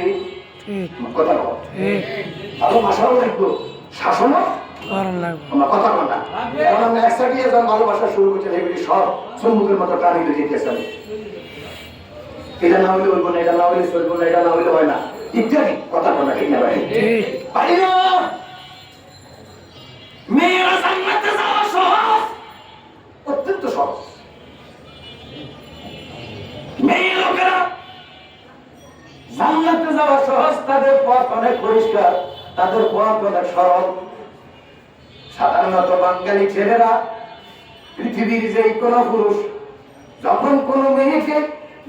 কথা বল, ভালোবাসাও লাগবে, শাসনও কথা বল না। কারণ আমরা একসাথে যখন ভালোবাসা শুরু করছি এগুলি সব সম্মুখের মতো প্রাণী যেতেছে। এটা না হইলে হইব না, এটা না হইলে চলবো না, এটা না হইলে হয় না ইত্যাদি কথা বলা ঠিক না ভাই? পারি না। মেয়েরা জান্নাতে যাওয়া সহজ, অত্যন্ত সহজ। মেয়ে লোকেরা জান্নাতে যাওয়া সহজ, তাদের পথ অনেক পরিষ্কার, তাদের পথ অনেক সরল। সাধারণত বাঙালি ছেলেরা পৃথিবীর যে কোনো পুরুষ যখন কোনো মেয়েকে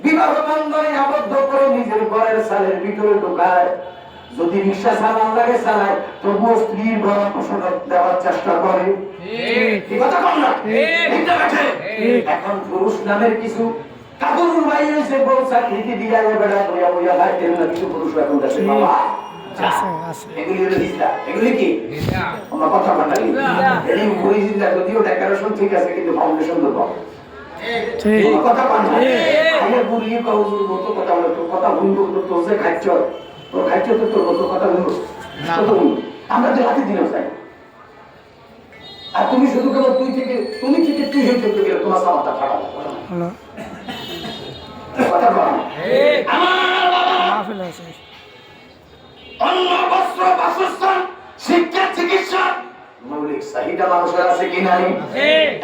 বিবাহ বন্ধনে আবদ্ধ করে নিজের ঘরের সালের ভিতরে ঢোকায়, যদি রিক্সা চালান লাগে চালায়, তবুও স্ত্রীর গরম পোষণ দেওয়ার চেষ্টা করে। এখন পুরুষ নামের কিছু কাকুর বাইরে এসে বউ চাকরিতে দিয়া বেড়া বইয়া বইয়া খাইতেন না কিছু পুরুষ এখন দেশে বাবা। এগুলি হলো হিজড়া, এগুলি কি আমরা কথা বলা এই উপরে হিজড়া, যদিও ডেকোরেশন ঠিক আছে কিন্তু ফাউন্ডেশন দুর্বল। কথা পান না আগে বুড়িয়ে কাউর মতো কথা বলে তো কথা ভুলবো তো তোর যে খাচ্ছ তোর খাচ্ছ তো তোর মতো কথা বলবো আমরা যে রাতে দিলাম চাই। আর তুমি শুধু কেবল তুই থেকে তুমি থেকে তুই হয়ে চলতে গেলে তোমার সামাটা ফাটা কথা বল। আমার বাবা অন্ন বস্ত্র বাসস্থান শিক্ষা চিকিৎসা মৌলিক চাহিদা মানুষের আছে কি নাই?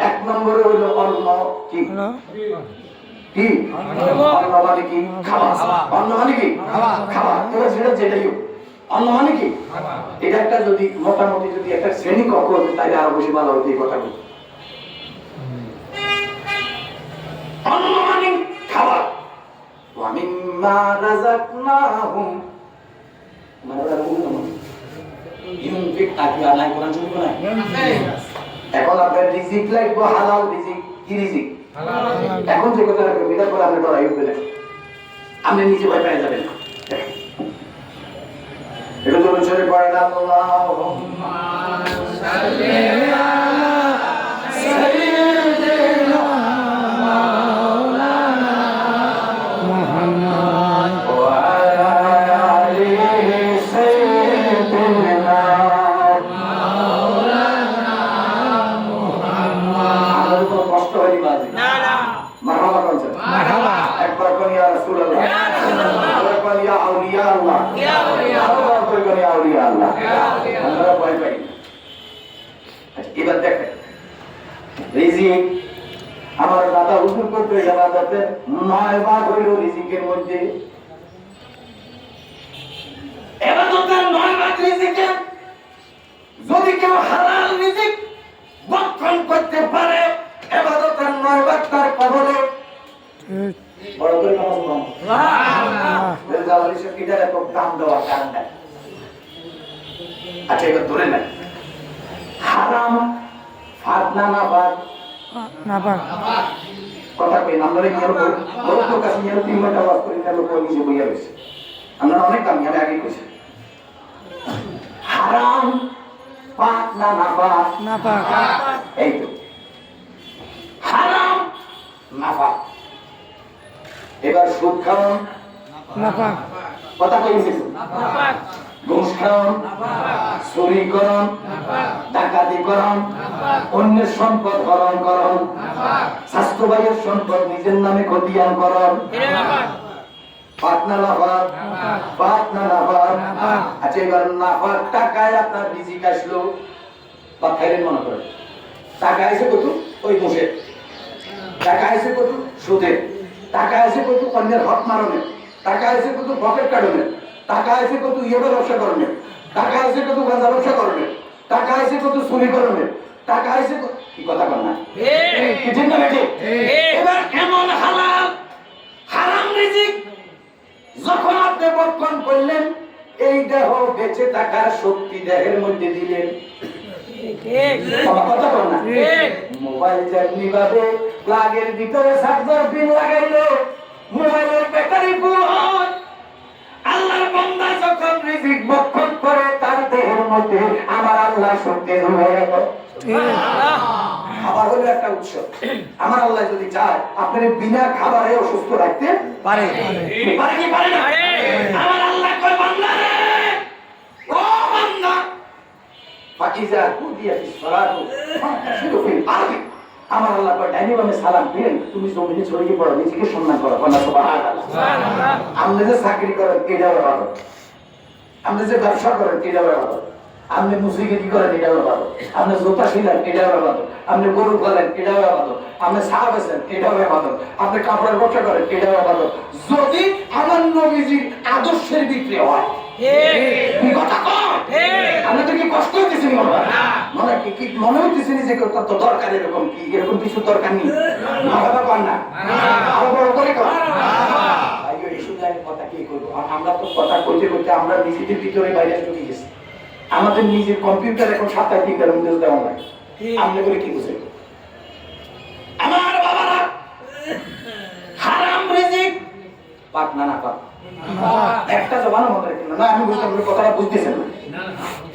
এক নম্বরে হইল অন্ন। কি কি অন্ন মানে কি? খাওয়া। অন্ন মানে কি? খাওয়া। এবার সেটা যেটাই হোক অন্ন মানে কি? এটা একটা যদি মোটামুটি যদি একটা শ্রেণী কক্ষ হতো তাহলে আরো বেশি ভালো হতো এই কথাগুলো। অন্ন মানে খাওয়া। ওয়া মিম্মা রাযাকনাহুম এখন আপনার রিজিক লাগবে হালাল রিজিক। কি রিজিক? এখন যে কথা রাখবেন এটা করে আপনি ডরাই উঠবেন, আপনি নিজে ভয় পেয়ে যাবেন। এটা তো ছেড়ে পড়েন আল্লাহুম্মা সাল্লি আলা সাইয়্যিদিনা মাওলানা মুহাম্মদ ওয়া আলা আলি সাইয়্যিদিনা মাওলানা মুহাম্মদ। আর তো কষ্ট হয়নি বাজে না না মারহাবা বলছেন মারহাবা একবার কোন ইয়া রাসূলুল্লাহ ইয়া রাসূলুল্লাহ একবার কোন ইয়া আউলিয়া আল্লাহ ইয়া আউলিয়া আল্লাহ একবার কোন ইয়া আউলিয়া আল্লাহ ইয়া আউলিয়া আমরা ভয় পাই। আচ্ছা এবার দেখেন রিজিক আমার দাদা হুজুর করতে জানাতে 9 ভাগ হইল রিজিকের মধ্যে। ইবাদতের 9 ভাগ রিজিকে যদি কেউ হালাল রিজিক ভক্ষণ করতে পারে ইবাদতের 9 ভাগ তার কবলে। বড় করে নামাজ পড়ুন সুবহানাল্লাহ। রেজাউল শফিদার এত দাম দেওয়া কারণ নাই। আচ্ছা এবার ধরে নেন হারাম ফাতনা না বাদ না বাদ কথা কই আমরা নিয়ম বড় তো কাছে নিয়ম 3 ঘন্টা ওয়াজ করি না লোক নিজে বইয়া রইছে। আমরা অনেক কাম আমি আগে কইছি হারাম ফাতনা না বাদ না বাদ এই তো হারাম না বাদ। এবার সুদ খাওন না বাদ কথা কই দিছো না বাদ। ঘুষ খাওন না বাদ। চুরি করন না বাদ। ডাকাতি করন না বাদ। অন্যের সম্পদ হরণ করন না বাদ। স্বাস্থ্য ভাইয়ের সম্পদ নিজের নামে খতিয়ান করন এটা না বাদ। পাটনা না বাদ না বাদ। পাটনা না বাদ না বাদ। আচ্ছা এবার না বাদ টাকায় আপনার রিজিক আসলো বা খাইলেন মনে করেন টাকা এসে কত ওই বসে টাকা এসে কত সুদে টাকা এসে কত অন্যের হক মারণে টাকা এসে কত পকেট কাটনে টাকা এসে কত ইয়ের ব্যবসা করবে টাকা এসে কত গাঁজা ব্যবসা করবে টাকা এসে কত চুরি করবে টাকা এসে কি কথা বল না ঠিক না বেটি? এবার এমন হালাল হারাম রিজিক যখন আপনি ভক্ষণ করলেন এই দেহ বেঁচে থাকার শক্তি দেহের মধ্যে দিলেন। কথা বল না মোবাইল যেমনি ভাবে প্লাগের ভিতরে চার্জার পিন লাগাইলো মোবাইলের ব্যাটারি ফুল হয়। আল্লাহর বান্দা যখন রিজিক ভক্ষণ করে তার দেহের মধ্যে আমার আল্লাহ শক্তি হয়ে গেল। খাবার হলো একটা উৎস। আমার আল্লাহ যদি চায় আপনার বিনা খাবারে অসুস্থ রাখতে পারে। পারে কি পারে না? আমার আল্লাহ কয় বান্দা রে, ও বান্দা, ফাকিজা কুদিয়াতিস সালাতু ফাশিদু ফিল আরদি। আমার আল্লাহ কয় ডাইনি বামে সালাম দিলেন, তুমি জমিনে ছড়িয়ে পড়ো, নিজেকে সম্মান করো। সুবহানাল্লাহ। সুবহানাল্লাহ। আপনি যে চাকরি করেন এটাও ভালো, আপনি যে ব্যবসা করেন এটাও ভালো, আপনি মুসিগিরি করেন এটাও ভালো, আপনি জুতা শিলেন এটাও ভালো, আপনি গরু পালেন এটাও ভালো, আপনি চা বেচেন এটাও ভালো, আপনি কাপড়ের ব্যবসা করেন এটাও ভালো, যদি আমার নবীজির আদর্শের বিক্রি হয়। আমি তো কি কষ্ট হইতেছি মনে কি মনে হইতেছি যে তো দরকার এরকম কি এরকম কিছু দরকার নেই। না আরো বড় করে কথা কি করবো? আমরা তো কথা কইতে কইতে আমরা নিজেদের ভিতরে বাইরে ঢুকে গেছি। আমাদের নিজের কম্পিউটার এখন 7-8 উইন্ডোজ দেওয়া লাগে। আপনি করে কি বুঝেন? আমার বাবারা হারাম রিজিক পাক না পাক একটা জবানের মধ্যে না। আমি বুঝলাম কথাটা বুঝতেছেন না।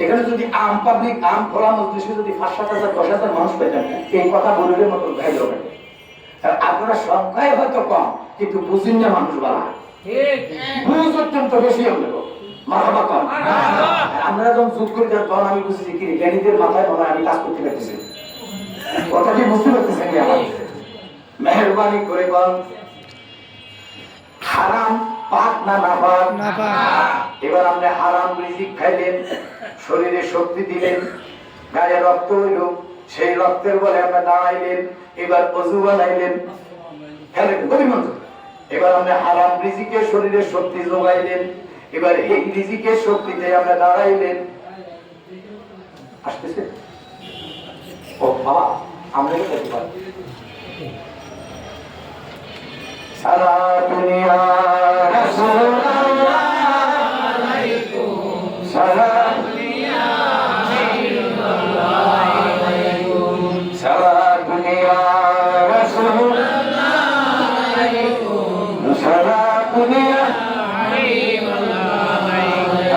এখানে যদি আম পাবলিক আম খোলা মজলিসে যদি 5-7 হাজার 10 হাজার মানুষ পেতেন এই কথা বললে মতো ভাই হবে। আপনারা সংখ্যায় হয়তো কম কিন্তু বুঝেন না মানুষ বাড়া, বুঝ অত্যন্ত বেশি হবে। মারহাবা কম। আমরা যখন চুপ করে যাই তখন আমি বুঝেছি কি জ্ঞানীদের মাথায় মনে আমি কাজ করতে পারতেছি। কথাটি বুঝতে পারতেছেন কি? আমার মেহরবানি করে বল হারাম পাক না পাক? এবার আপনি হারাম রিজিক খাইলেন, শরীরে শক্তি দিলেন, গায়ে রক্ত হইল, সেই রক্তের বলে আপনি দাঁড়াইলেন, এবার ওযু বানাইলেন, এবার আপনি হারাম রিজিকে শরীরে শক্তি যোগাইলেন, এবার এই রিজিকের শক্তিতে আপনি দাঁড়াইলেন। আসতেছে ও বাবা আমরা করতে পারি। সারা দুনিয়া রাসূলুল্লাহ আলাইকুম, সারা দুনিয়া রাসূলুল্লাহ আলাইকুম, সারা দুনিয়া রাসূলুল্লাহ আলাইকুম, সারা দুনিয়া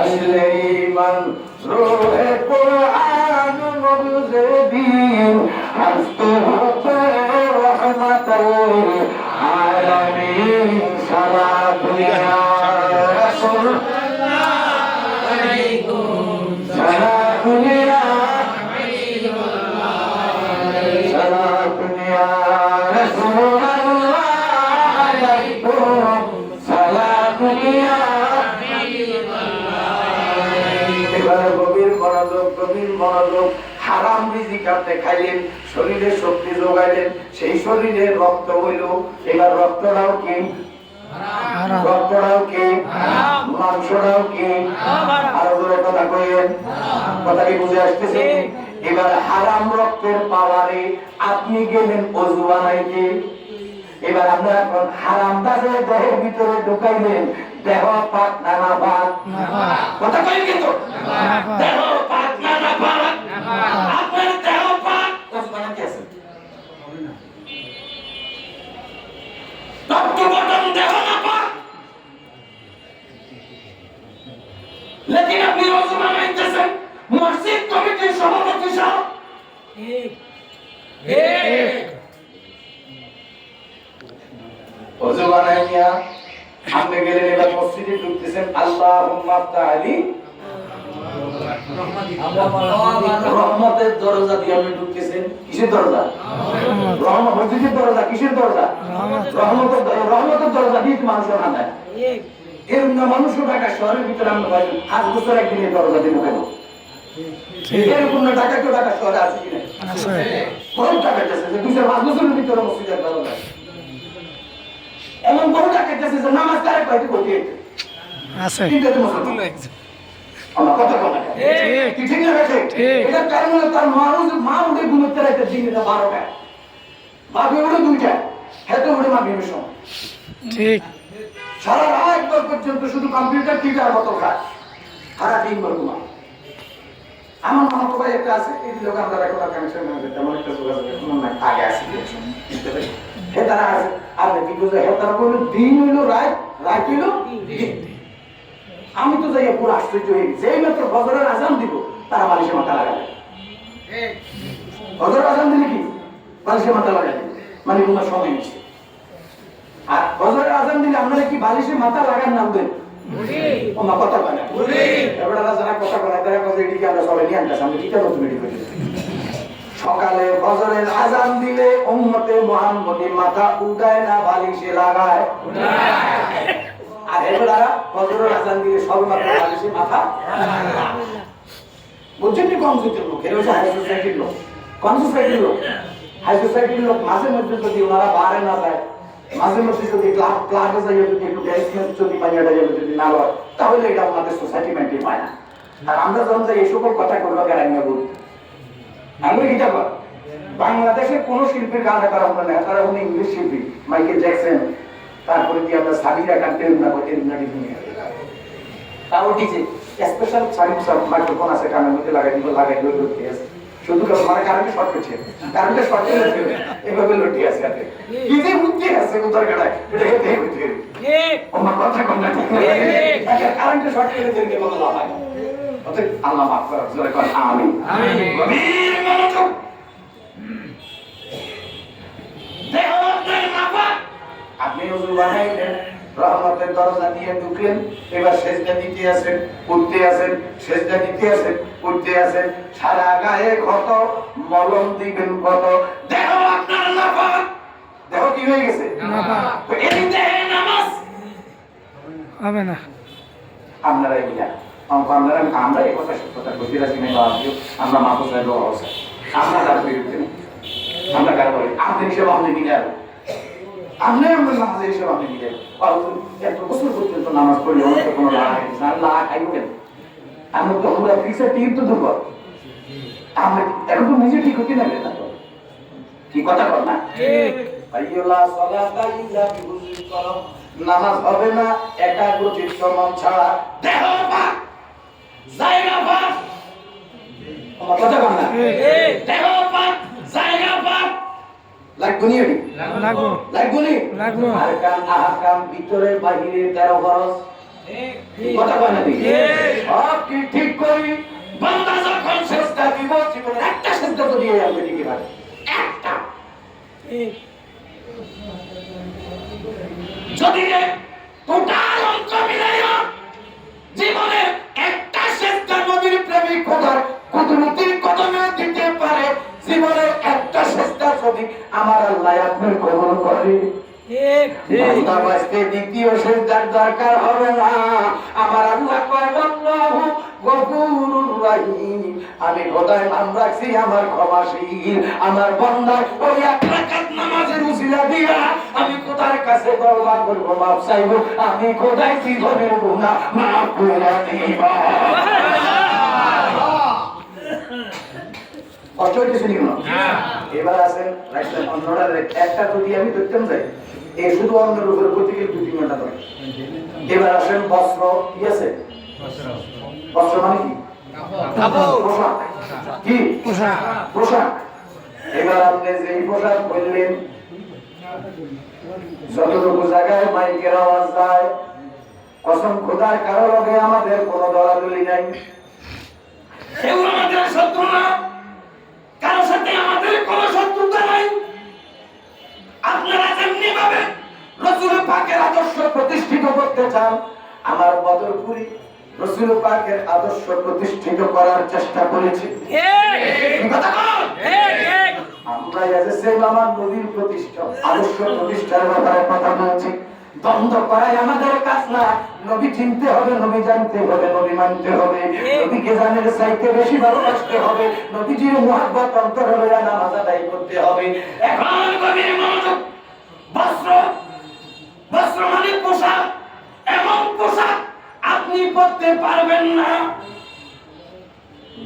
আসলে ঈমান রূহে কুরআন মুবজে দিন হাসতে হবে রহমাতুল আলামিন, সারা দুনিয়া রাসূলুল্লাহ আলাইকুম, সারা দুনিয়া সারা দুনিয়া রাসূলুল্লাহ আলাইকুম, সারা দুনিয়া। এবার গভীর মনোযোগ। হারাম রিজিক আপনি খাইলেন, শরীরে শক্তি যোগাইলেন, সেই শরীরের রক্ত হইল, এবার রক্তটাও কি? রক্তটাও কি? মাংসটাও কি? আরো জোরে কথা কইেন, কথা কি বুঝে আসতেছে? এবার হারাম রক্তের পাওয়ারে আপনি গেলেন ওযু বানাইতে, এবার আপনারা এখন হারাম দাজে দেহের ভিতরে ঢুকাইলেন, দেহ পাক না পাক? কথা কইেন কিন্তু দেহ পাক না পাক? আপনার দেহ পাক ওযু বানাইতে আছে ডক্টর বটন দেহ না পাক, লেকিন আপনি ওযু বানাইতেছেন মসজিদ কমিটির সভাপতি সাহেব। ওযু বানাইয়া আপনি গেলেন, এবার মসজিদে ঢুকতেছেন, আল্লাহুম্মা তাআলি রহমতের দরজা দিয়ে আপনি ঢুকতেছেন। কিসের দরজা? রহমত। মসজিদের দরজা কিসের দরজা? রহমতের দরজা দিয়ে মানুষের না দেয় এরকম না। মানুষও ঢাকা শহরের ভিতরে আমরা ভাই 5 বছর একদিনের দরজা দিব কেন? এরকম না। ঢাকা কেউ ঢাকা শহরে আছে কিনা? বহু টাকা আছে যে 2-5 বছরের ভিতরে মসজিদের দরজা এমন বহু টাকা আছে যে নামাজ কারে পাইতে করতে আছে। কিন্তু তো মুসলমান আমার কথা কথা ঠিক ঠিক না ঠিক। এটা কারণ হলো তার মা উঠে ঘুমোতে রাখতে দিনে 12টা, বাপে উঠে 2টা, হেতে উঠে মা বিবেশ ঠিক। সারা রাত পর্যন্ত শুধু কম্পিউটার টিভি আর বোতল খায়, সারা দিন ভর ঘুমা। আমার মনে হয় একটা আছে, এই লোক আমরা এখন কানেকশন মানে তেমন একটা যোগাযোগ এখন না, আগে আসি হে তারা আছে। আর কি বুঝে হে তারা বলল দিন হইলো রাত, রাত হইলো দিন। আমি তো যাই পুরো আশ্চর্য হয়ে গেছি। এই মাত্র ফজরের আজান দিব তারা বালিশে মাথা লাগাবে। ফজর আজান দিলে কি বালিশে মাথা লাগাবে, মানে তোমার সময় নিচ্ছে। আর ফজরের আজান দিলে আপনারা কি বালিশে মাথা লাগান নামবেন? কথা বলে এবার যারা কথা বলে তারা কথা এদিকে আমরা সবাই নিয়ে আনতেছি, আমি ঠিক আছে তুমি সকালে ফজরের আজান দিলে উম্মতে মুহাম্মদী মাথা উঠায় না বালিশে লাগায়। আর এবার ফজরের আজান দিলে সব মাথা বালিশে মাথা বুঝছেন নি? কম সুতির লোক, এরা হচ্ছে হাই সোসাইটির লোক, কম সোসাইটির লোক। হাই সোসাইটির লোক মাঝে মধ্যে যদি ওনারা বাড়ে না যায়, মাঝে মধ্যে যদি ক্লাবে যাই যদি একটু ব্যালেন্স যদি পানিয়াটা যাবে যদি না হয়, তাহলে এটা আমাদের সোসাইটি মেনটেন পায় না। আর আমরা যখন যাই এই সকল কথা করবো গ্যারাঙ্গা বলি আমরা এটা কর। বাংলাদেশের কোন শিল্পীর গান করা আমরা না, তারা উনি ইংলিশ শিল্পী, মাইকেল জ্যাকসন, তারপরে কি আমরা সাবিরা কাটতে না করতে না দিই, তাও ডিজে স্পেশাল সার্ভিস মাইক্রোফোন আছে কানের মধ্যে লাগাই দিব, লাগাই দিয়ে লুটি আছে, শুধু মানে কারেন্টে শর্ট করছে, কারেন্টে শর্ট করছে এভাবে লুটি আছে হাতে কি যে বুদ্ধি আছে উত্তর গাড়ায় এটা হেতে বুদ্ধি আমার কথা কোন না ঠিক আছে। কারেন্টে শর্ট করে দিলে কি বলা হয়? অতএব আল্লাহ মাফ করুন, জোরে কর আমিন আমিন। গভীর মনোযোগ, দেহতের নাফা আপনি ওযু বানাইলেন, রহমতের দরজা দিয়ে ঢুকলেন, এবার সেজদা দিতে আছেন, উঠতে আছেন, সেজদা দিতে আছেন, উঠতে আছেন, সারা গায়ে ক্ষত, মলম দিবেন কত, দেহ আপনার নাফা, দেহ কি হয়ে গেছে নাফা, এই দেহে নামাজ হবে না। আপনারা এগুলা আমরা এই কথা সত্যতা বলতে রাজি নাই, আমরা মাহফুজ সাহেব অবস্থা আমরা তার বিরুদ্ধে আমরা কার বলি আপনি হিসেবে আপনি মিলার আপনি আমরা নামাজের হিসেবে আপনি মিলেন। এত বছর পর্যন্ত নামাজ পড়লে আমার তো কোনো লাভ হয় না, লাভ খাইব কেন? আমরা তো আমরা ফিক্সের টিম তো দুর্বল, আমরা এখন তো নিজে ঠিক হতে লাগবে না, কি কথা বল না? নামাজ হবে না একাগ্রচিত্ত মন ছাড়া, দেহ পাক জায়গা পাক, কথা বল না, দেহ পাক জায়গা পাক লাগবনি, লাগবনি আহকাম ভিতরে বাহিরে 13 খরচ, কথা বল না? সব কি ঠিক করি বান্দা যখন চেষ্টা দিব, জীবনে একটা চেষ্টা তো দিয়ে যাবে ঠিক ভাবে, একটা যদি টোটাল অঙ্ক মিলাইয়া জীবনে একটা চেষ্টা নবীর প্রেমিক খোদার কুদরতির কদমে দিতে পারে, জীবনে একটা চেষ্টা যদি আমার আল্লাহ আপনার কবুল করে, দ্বিতীয় সেজদার দরকার হবে না। আমার আল্লাহ কয় আল্লাহু গফুরুর রহিম, আমি খোদার নাম রাখছি আমার ক্ষমাশীল। আমার বান্দা ওই এক রাকাত নামাজের উসিলা দিয়া আমি খোদার কাছে তওবা করব, মাফ চাইব, আমি খোদাই জীবনের গুনাহ মাফ করে দিব। কষ্ট হইতেছে নি? এবার আছেন রাইটটা অন্যরা একটা যদি আমি ধরতাম যাই এই শুধু অন্যের উপরে করতে গেলে 2-3 ঘন্টা ধরে। এবার আসেন বস্ত্র, কি আছে বস্ত্র মানে কি? পোশাক, কি পোশাক। এবার আপনি যে পোশাক বললেন, যতটুকু জায়গায় মাইকের আওয়াজ যায়, কসম খোদার কারো লগে আমাদের কোনো দলাদলি নাই, কেউ আমাদের শত্রু না, কারো সাথে আমাদের কোনো শত্রুতা নাই। আপনারা যেমনি ভাবে রাসূল পাকের আদর্শ প্রতিষ্ঠিত করতে চান, আমার বদরপুরি রাসূল পাকের আদর্শ প্রতিষ্ঠিত করার চেষ্টা করেছি। আমরা এসে আমার নবীর প্রতিষ্ঠা আদর্শ প্রতিষ্ঠার ব্যাপারে কথা বলছি। দ্বন্দ্ব করাই আমাদের কাজ না, নবী চিনতে হবে, নবী জানতে হবে, নবী মানতে হবে, নবীকে জানের চাইতে বেশি ভালোবাসতে হবে, নবীজির মুহাব্বত অন্তরে লইয়া নামাজ আদায় করতে হবে। এখন গভীর মনোযোগ, বস্ত্র, বস্ত্র মানে পোশাক, এমন পোশাক আপনি পরতে পারবেন না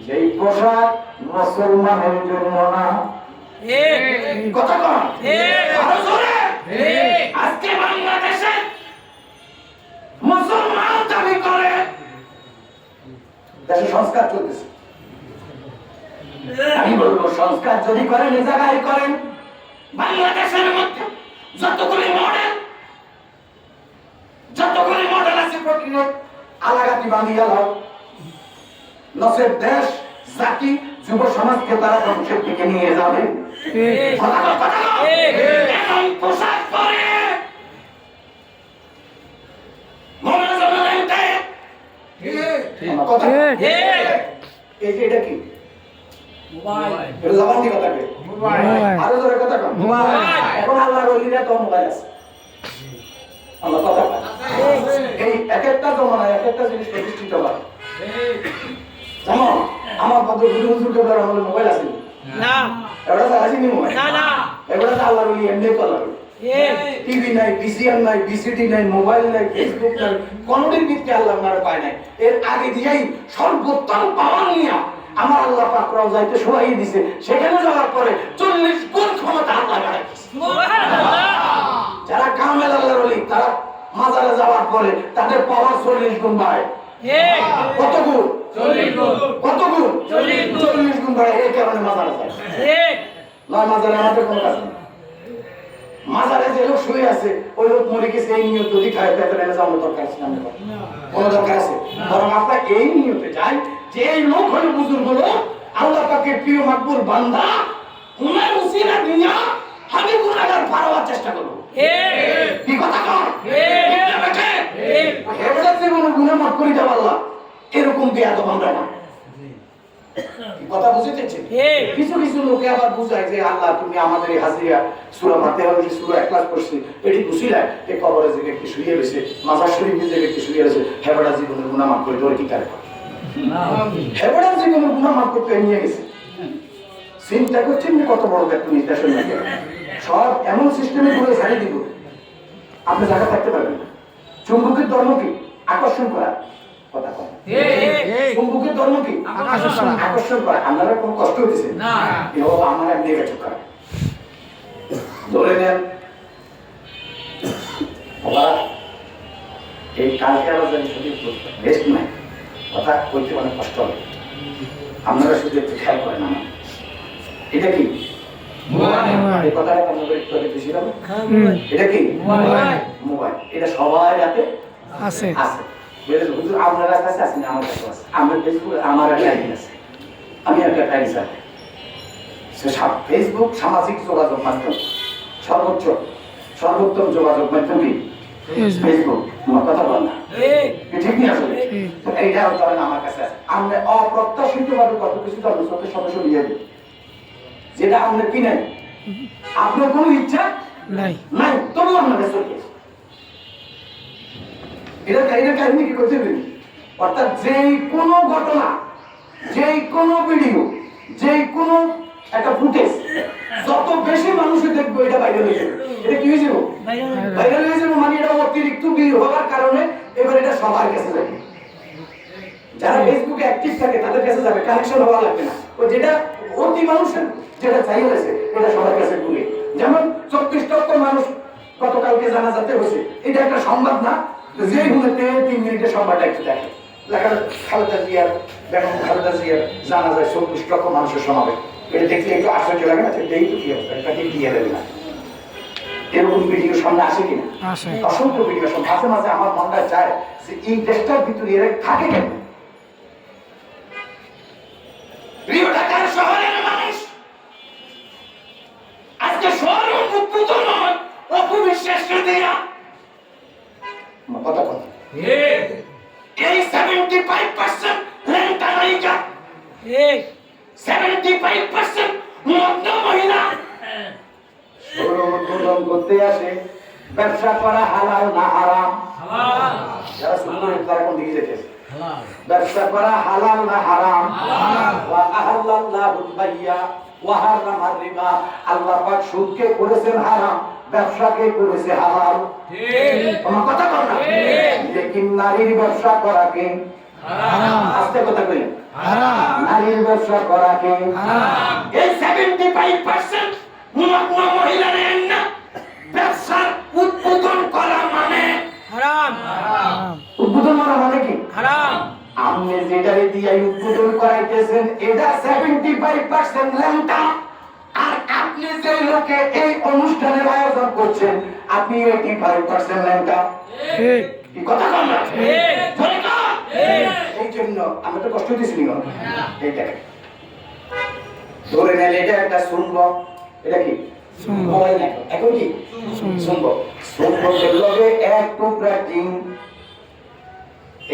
যেই পোশাক মুসলমানের জন্য না। কথা কন, আরো জোরে। আজকে বাংলাদেশে মুসলমান দাবি করে, দেশে সংস্কার চলতেছে, আমি বলবো সংস্কার যদি করেন এ জায়গায় করেন। বাংলাদেশের মধ্যে যতগুলি মডেল আছে প্রতিরোধ আলাগাতি বানিয়ে লাও, নসের দেশ জাতি যুব সমাজকে তারা ধ্বংসের দিকে নিয়ে যাবে। এখন পোশাক পরে এই যে এটা কি আরো জোরে কথা কন। এখন আল্লাহর ওলিরা তো মোবাইল আছে, আল্লাহ কথা কয়। এই এক একটা জমানায় এক একটা জিনিস প্রতিষ্ঠিত হয়। যেমন আমার বদ্ধ হুজুর কে বলার আমলে মোবাইল আছে না, এবারে তো আসেনি মোবাইল না, এবারে তো আল্লাহর ওলি এমনি তো আল্লাহর টিভি নাই, বিসিআর নাই, বিসিডি নাই, মোবাইল নাই, ফেসবুক নাই, কোনটির ভিত্তি আল্লাহ মারা পায় নাই। এর আগে দিয়েই সর্বোত্তম পাওয়ার নিয়ে আমার আল্লাহ পাক রওজাইতে শোয়াই দিয়েছে। সেখানে যাওয়ার পরে 40 গুণ ক্ষমতা আল্লাহ বাড়াইছে। যারা কামেল আল্লাহর ওলি তারা মাজারে যাওয়ার পরে তাদের পাওয়ার 40 গুণ বাড়ে। কত গুণ? 40 গুণ। কত গুণ? 40 গুণ বাড়ে। এই কারণে মাজারে যায়। নয় মাজারে আমাদের কোনো কাজ নেই। মাজারে যে লোক শুয়ে আছে ওই লোক মরে গেছে এই নিয়ত যদি খায় তাহলে যাওয়ার দরকার আছে না? কোনো দরকার আছে? বরং আপনার এই নিয়তে যাই যে এই লোক হলো বুজুর্গ লোক, আল্লাহ পাকের প্রিয় মাকবুল বান্দা, উনার উসিলা দুনিয়া আমি গুনাহগার পাওয়ার চেষ্টা করব। কি কথা কর? হেবড়া জীবনে গুনাহ মাফ করে দেব আল্লাহ, এরকম বেয়াদব আমরা না। কথা বুঝতেছেন? কিছু কিছু লোকে আবার বুঝায় যে আল্লাহ তুমি আমাদের এই হাজিরা সূরা ফাতিহা যে সূরা ইখলাস পড়ছি এটি বুঝিলা এই কবরে যে ব্যক্তি শুয়ে রয়েছে, মাজার শরীফে যে ব্যক্তি শুয়ে রয়েছে, হেবড়া জীবনের গুনাহ মাফ করে দেওয়ার কি কারণ? হেবড়া জীবনের গুনাহ মাফ করতে নিয়ে গেছে। চিন্তা করছেন যে কত বড় ব্যক্তি নির্দেশন লাগে, সব এমন সিস্টেমে করে ছাড়িয়ে দিব আপনি জায়গা থাকতে পারবেন না। চুম্বকের ধর্ম কি? আকর্ষণ করা। কথা কয় চুম্বকের ধর্ম কি? আকর্ষণ করা। আপনারা কোনো কষ্ট হইতেছে না, এও আমার এক নেগেটিভ করা ধরে নেন। বাবা এই কালকে আবার যদি রেস্ট নাই, কথা কইতে অনেক কষ্ট হবে। আপনারা শুধু একটু খেয়াল করেন আমার এটা কি এই কথাটা আপনাদের একটু আগে বেশি হবে। এটা কি মোবাইল? এটা সবার হাতে আছে আছে। হুজুর আপনার কাছে আছে না? আমার কাছে আছে। আমার ফেসবুক আমার একটা আইডি আছে, আমি একটা আইডি চালাই। ফেসবুক সামাজিক যোগাযোগ মাধ্যম, সর্বোত্তম যোগাযোগ মাধ্যম কি ফেসবুক। তোমার কথা বল না ঠিক নেই আসলে এইটা ধরেন আমার কাছে আছে। আমরা অপ্রত্যাশিত ভাবে কত কিছু ধর্মের সাথে সদস্য নিয়ে দিই যেটা আমরা কি নাই, আপনার কোনো ইচ্ছা নাই নাই তবু আপনার কাছে এটা কাহিনী কি করতে পারি। অর্থাৎ যে কোনো ঘটনা, যে কোনো ভিডিও, যে কোনো একটা ফুটেজ যত বেশি মানুষে দেখবো এটা ভাইরাল হয়ে যাবে। এটা কি হয়ে যাবে? ভাইরাল হয়ে যাবে। মানে এটা অতিরিক্ত ভিড় হওয়ার কারণে এবার এটা সবার কাছে যাবে। যারা ফেসবুকে অ্যাক্টিভ থাকে তাদের কাছে যাবে, কানেকশন হওয়া লাগবে না। ও যেটা অতি মানুষের যেটা চাই হয়েছে এটা সবার কাছে ঘুরে। যেমন 24 লক্ষ মানুষ গতকালকে জানাজাতে হয়েছে, এটা একটা সংবাদ না? যে গুলোতে 3 মিনিটের সংবাদটা একটু দেখে লেখা খালেদা জিয়ার, বেগম খালেদা জিয়ার জানাজায় 24 লক্ষ মানুষের সমাবেশ। এটা দেখলে একটু আশ্চর্য লাগে না? এই তো কি অবস্থা, এটা কি দিয়ে দেবে না? এরকম ভিডিও সামনে আসে কিনা? অসংখ্য ভিডিও। মাঝে মাঝে আমার মনটা চায় যে এই দেশটার ভিতরে এরা থাকে কেন? প্রিয় ঢাকার শহরের মানুষ, আজকে শহর উন্মুক্ত নয়, অপবিশ্বাস দিয়া কথা কথা এই 75% রেন্টা নায়িকা, 75% মদ্য মহিলা উদ্বোধন করতে আসে। ব্যবসা করা হালাল না হারাম? যারা সুন্দর তারা কোন দিকে যেতেছে? ব্যবসা করা হালাল না হারাম? ওয়া আহাল্লাল্লাহুল বাইয়া ওয়া হারামার রিবা। আল্লাহ পাক সুদকে করেছেন হারাম, ব্যবসাকে করেছে হালাল। ঠিক তোমার কথা বল না? লেকিন নারীর ব্যবসা করা কি হারাম? আস্তে কথা কই হারাম। নারীর ব্যবসা করা কি হারাম? এই 75% মুনাফা মহিলাদের না ব্যবসার উদ্বোধন করা মানে হারাম। উদ্বোধন করা মানে কি হারাম? আপনি যেটারে দিয়ে উদ্বোধন করাইতেছেন এটা 75% ল্যাংটা, আর আপনি যে লোকে এই অনুষ্ঠানের আয়োজন করছেন আপনি 85% ল্যাংটা। ঠিক কি কথা বল না? ঠিক এই জন্য আমরা তো কষ্ট দিছি নি। এই দেখেন ধরে নেন এটা একটা চুম্বক, এটা কি মোবাইল না, এখন কি চুম্বক। চুম্বকের লগে এক টুকরা টিন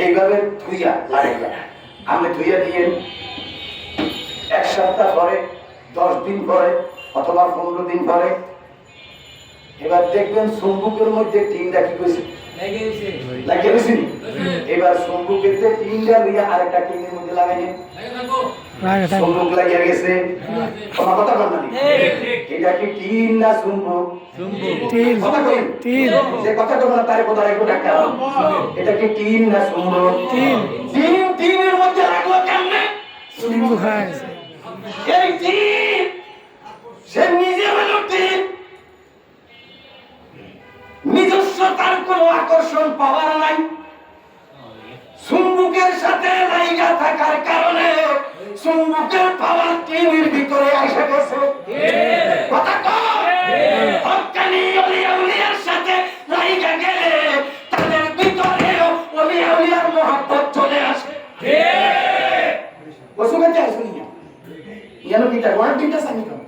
এইভাবে ধুইয়া লাগাইয়া আপনি ধুইয়া দিয়ে 1 সপ্তাহ পরে, 10 দিন পরে অথবা 15 দিন পরে এবার দেখবেন চুম্বকের মধ্যে টিনটা কি কইছে লাগিয়ে গেছে। এবার চুম্বকের যে টিনটা লইয়া আরেকটা টিনের মধ্যে লাগাইয়ে চুম্বক লাগিয়ে গেছে। তোমার কথা বল না, এটা কি টিন না চুম্বক? কথা কই যে কথাটা বলা তারে কথা রাখবো টাকা, এটা কি টিন না চুম্বক? টিন। টিনের মধ্যে রাখলো কেমনে? চুম্বক হয় এই টিন, সে নিজে হলো টিন, নিজস্ব তার কোনো আকর্ষণ পাওয়ার নাই, চুম্বকের সাথে লাইগা থাকার কারণে চুম্বকের পাওয়ার টিনের ভিতরে এসে গেছে। কথা কয় হক্কানি ওলিয়া উলিয়ার সাথে লাইগা গেলে তাদের ভিতরে ওলিয়া উলিয়ার মহব্বত চলে আসে। ওসুকে চাই শুনিয়া ইয়ানো কিটা ওয়ারেন্টিটা সানি কম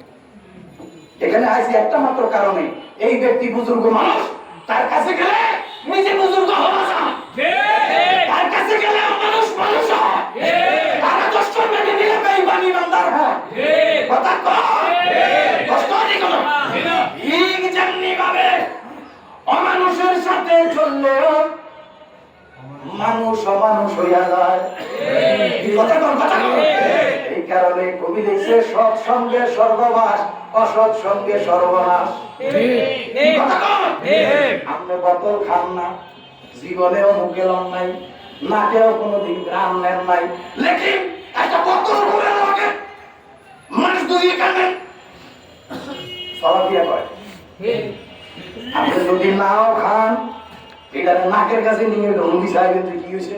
এখানে আইছি একটা মাত্র কারণে, এই ব্যক্তি বুজুর্গ মানুষ, তার কাছে গেলে নিজে বুজুর্গ হওয়া যায়, তার কাছে গেলে মানুষ মানুষ হয়, তারা কষ্ট মেনে নিলে বেঈমান ইমানদার হয়। কথা কয় কষ্ট নেই কোনো ঠিক যেমনি ভাবে অমানুষের সাথে চললেও মানুষ অমানুষ হইয়া যায়। কথা কন কথা কন। এই কারণে কবি লিখছে সৎ সঙ্গে সর্বনাশ, অসৎ সঙ্গে সর্বনাশ। কথা কন। আপনি বোতল খান না, জীবনেও মুখে লন নাই, নাকেও কোনোদিন গ্রাম নেন নাই, লেকিন একটা বোতল ঘুরে লাগে মানুষ দুই কানেন সলা দিয়া কয়। আপনি যদি নাও খান, এটা নাকের কাছে নিয়ে ঢুকি সাহেবের কি হয়েছে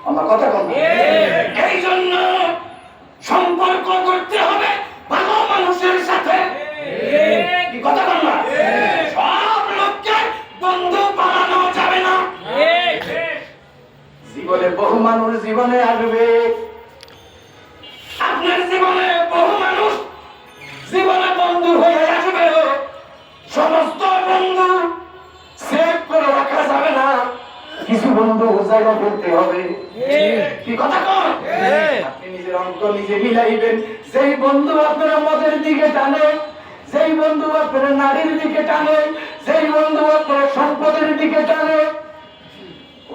আমার কথা কম। এই জন্য সম্পর্ক করতে হবে ভালো মানুষের সাথে। কি কথা বল না, সব লোককে বন্ধু বানানো যাবে না। জীবনে বহু মানুষ জীবনে আসবে, আপনার জীবনে বহু মানুষ জীবনে বন্ধু হয়ে আসবে। সমস্ত বন্ধু সেভ করে রাখা যাবে না, কিছু বন্ধু জায়গা করতে হবে। কি কথা কন, আপনি নিজের অঙ্ক নিজে মিলাইবেন। সেই বন্ধু আপনার মদের দিকে টানে, সেই বন্ধু আপনার নারীর দিকে টানে, সেই বন্ধু আপনার সম্পদের দিকে টানে,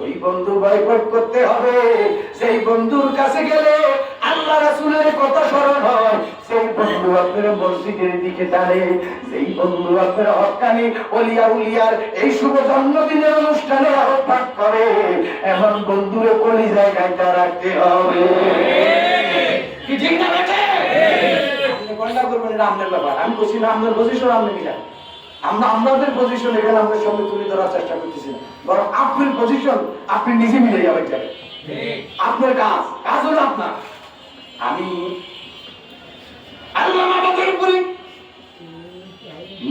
ওই বন্ধু বয়কট করতে হবে। সেই বন্ধুর কাছে গেলে আল্লাহ রাসূলের কথা স্মরণ হয়, সেই বন্ধু আপনার মসজিদের দিকে টানে, সেই বন্ধু আপনার হক্কানি ওলিয়া উলিয়ার এই শুভ জন্মদিনের অনুষ্ঠানে আহ্বান করে, এমন বন্ধুরে কলিজায় গাইতে রাখতে হবে। কি ঠিক না বেটে? আপনি কোনটা করবেন এটা আপনার ব্যাপার, আমি বলছি না আপনার পজিশন আপনি নিলেন। আমরা আমাদের পজিশন এখানে আমাদের সঙ্গে তুলে ধরার চেষ্টা করতেছি না, বরং আপনার পজিশন আপনি নিজে মিলে যাবেন। আপনার কাজ কাজ হলো আপনার। আমি আল্লামা বদরপুরি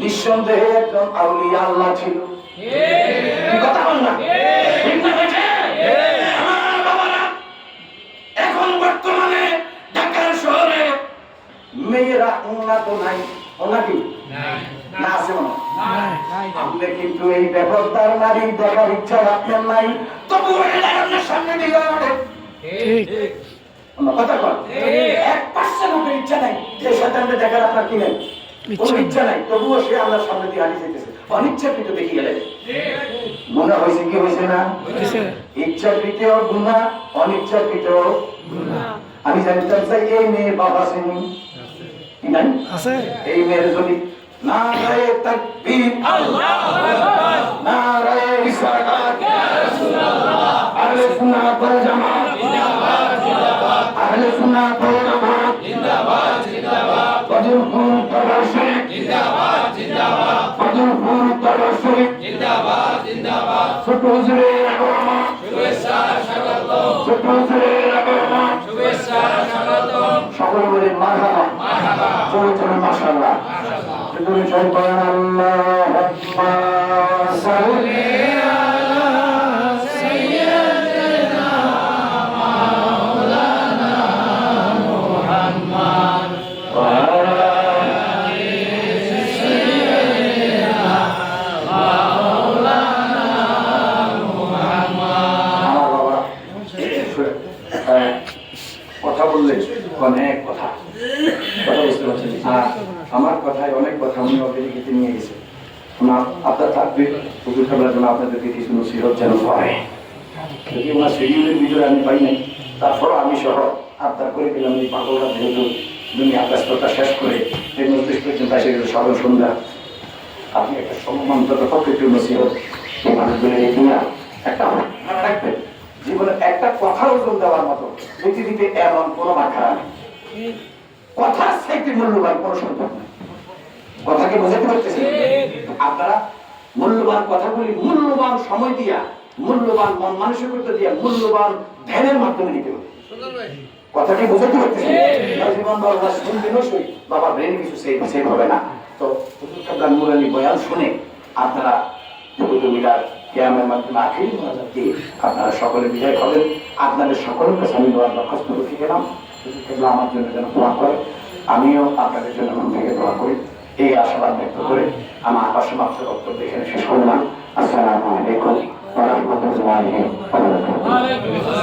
নিঃসন্দেহে একজন আউলিয়া আল্লাহ ছিল। কি কথা বল না, ঠিক না বেটে? আমার বাবারা এখন বর্তমানে ঢাকার শহরে মেয়েরা উন্নত নাই, ওনাকে না আছে মনে আপনি কিন্তু এই ব্যাপারদার নারী দেখার ইচ্ছা আপনার নাই, তবু আপনার সামনে দিয়ে কথা কন 1% আপনার ইচ্ছা নাই যে শয়তানকে দেখার আপনার কি নেই, কোনো ইচ্ছা নাই, তবুও সে আপনার সামনে দিয়ে হারিয়ে যেতেছে অনিচ্ছাকৃত দেখে গেলেন। গুনাহ হয়েছে কি হয়েছে না? ইচ্ছাকৃত গুনাহ, অনিচ্ছাকৃত গুনাহ। আমি জানতাম চাই এই মেয়ের বাবা শ্রেণী কি নাই আছে, এই মেয়ের যদি নারায়ে তাকবীর আল্লাহু আকবার, নারায়ে রিসালাত ইয়া রাসূলুল্লাহ, আহলে সুন্নাত ওয়াল জামাত জিন্দাবাদ জিন্দাবাদ, আহলে সুন্নাত ওয়াল জামাত জিন্দাবাদ জিন্দাবাদ, ফজলপুর তরশী জিন্দাবাদ জিন্দাবাদ, ফজলপুর তরশী জিন্দাবাদ জিন্দাবাদ, ছোট হুজুরের আগমন শুভেচ্ছা স্বাগতম, ছোট হুজুরের আগমন শুভেচ্ছা স্বাগতম, সকলে বলে মারহাবা মারহাবা, জোরে জোরে মাশাআল্লাহ মাশাআল্লাহ। তুমি সবাই বলেন আল্লাহুম্মা সাল্লি আলা সাইয়্যিদিনা মাওলানা মুহাম্মদ আপনার থাকবে হুজুর কেবলার জন্য আপনাদেরকে কিছু নসিহত যেন হয়। যদি ওনার শিডিউলের ভিতরে আমি পাই নাই, তারপরও আমি সহ আপনার করে দিলাম এই পাগলরা যেহেতু দুনিয়া ব্যস্ততা শেষ করে এই মজলিস পর্যন্ত এসে গেছে সকাল সন্ধ্যা, আপনি একটা সম্মান্তর প্রকৃতির নসিহত এই মানুষগুলো নিয়ে একটা মনে রাখবেন, জীবনে একটা কথা ওজন দেওয়ার মতো পৃথিবীতে এমন কোনো মাথা নেই। কথার চাইতে মূল্যবান কোনো সম্পদ নেই। কথাকে বোঝাতে পারতেছি? আপনারা মূল্যবান কথাগুলি মূল্যবান সময় দিয়া, মূল্যবান মন মানসিকতা দিয়া, মূল্যবান ধ্যানের মাধ্যমে নিতে হবে। কথাকে বোঝাতে পারতেছি? জীবন বাবা শুনবেন সই, বাবা ব্রেন কিছু সেভ হবে না। তো নুরানি বয়ান শুনে আপনারা মিলার জ্ঞানের মাধ্যমে আখিরি মোনাজাত দিয়ে আপনারা সকলে বিজয় হবেন। আপনাদের সকলের কাছে আমি দোয়ার দরখাস্ত রেখে গেলাম, আমার জন্য যেন দোয়া করে, আমিও আপনাদের জন্য মন থেকে দোয়া করি। এই আশাবাদ ব্যক্ত করে আমার অসমাপ্ত বক্তব্য এখানে শেষ করলাম। আসসালামু আলাইকুম ওয়া রাহমাতুল্লাহি ওয়া বারাকাতুহু।